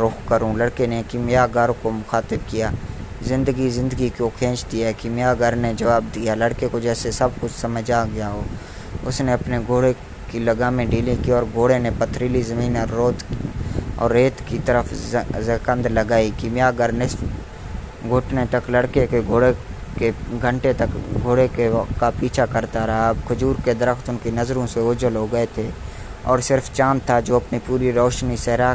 رخ کروں۔ لڑکے نے کیمیاگر کو مخاطب کیا۔ زندگی کو کھینچتی ہے، کیمیاگر نے جواب دیا، لڑکے کو جیسے سب کچھ سمجھ آ گیا ہو۔ اس نے اپنے گھوڑے کی لگامیں ڈھیلی کی اور گھوڑے نے پتھریلی زمین اور ریت کی طرف زکند لگائی۔ کیمیاگر نصف گھٹنے تک لڑکے کے گھنٹے تک گھوڑے کا پیچھا کرتا رہا۔ اب کھجور کے درخت ان کی نظروں سے اوجھل ہو گئے تھے اور صرف چاند تھا جو اپنی پوری روشنی صحرا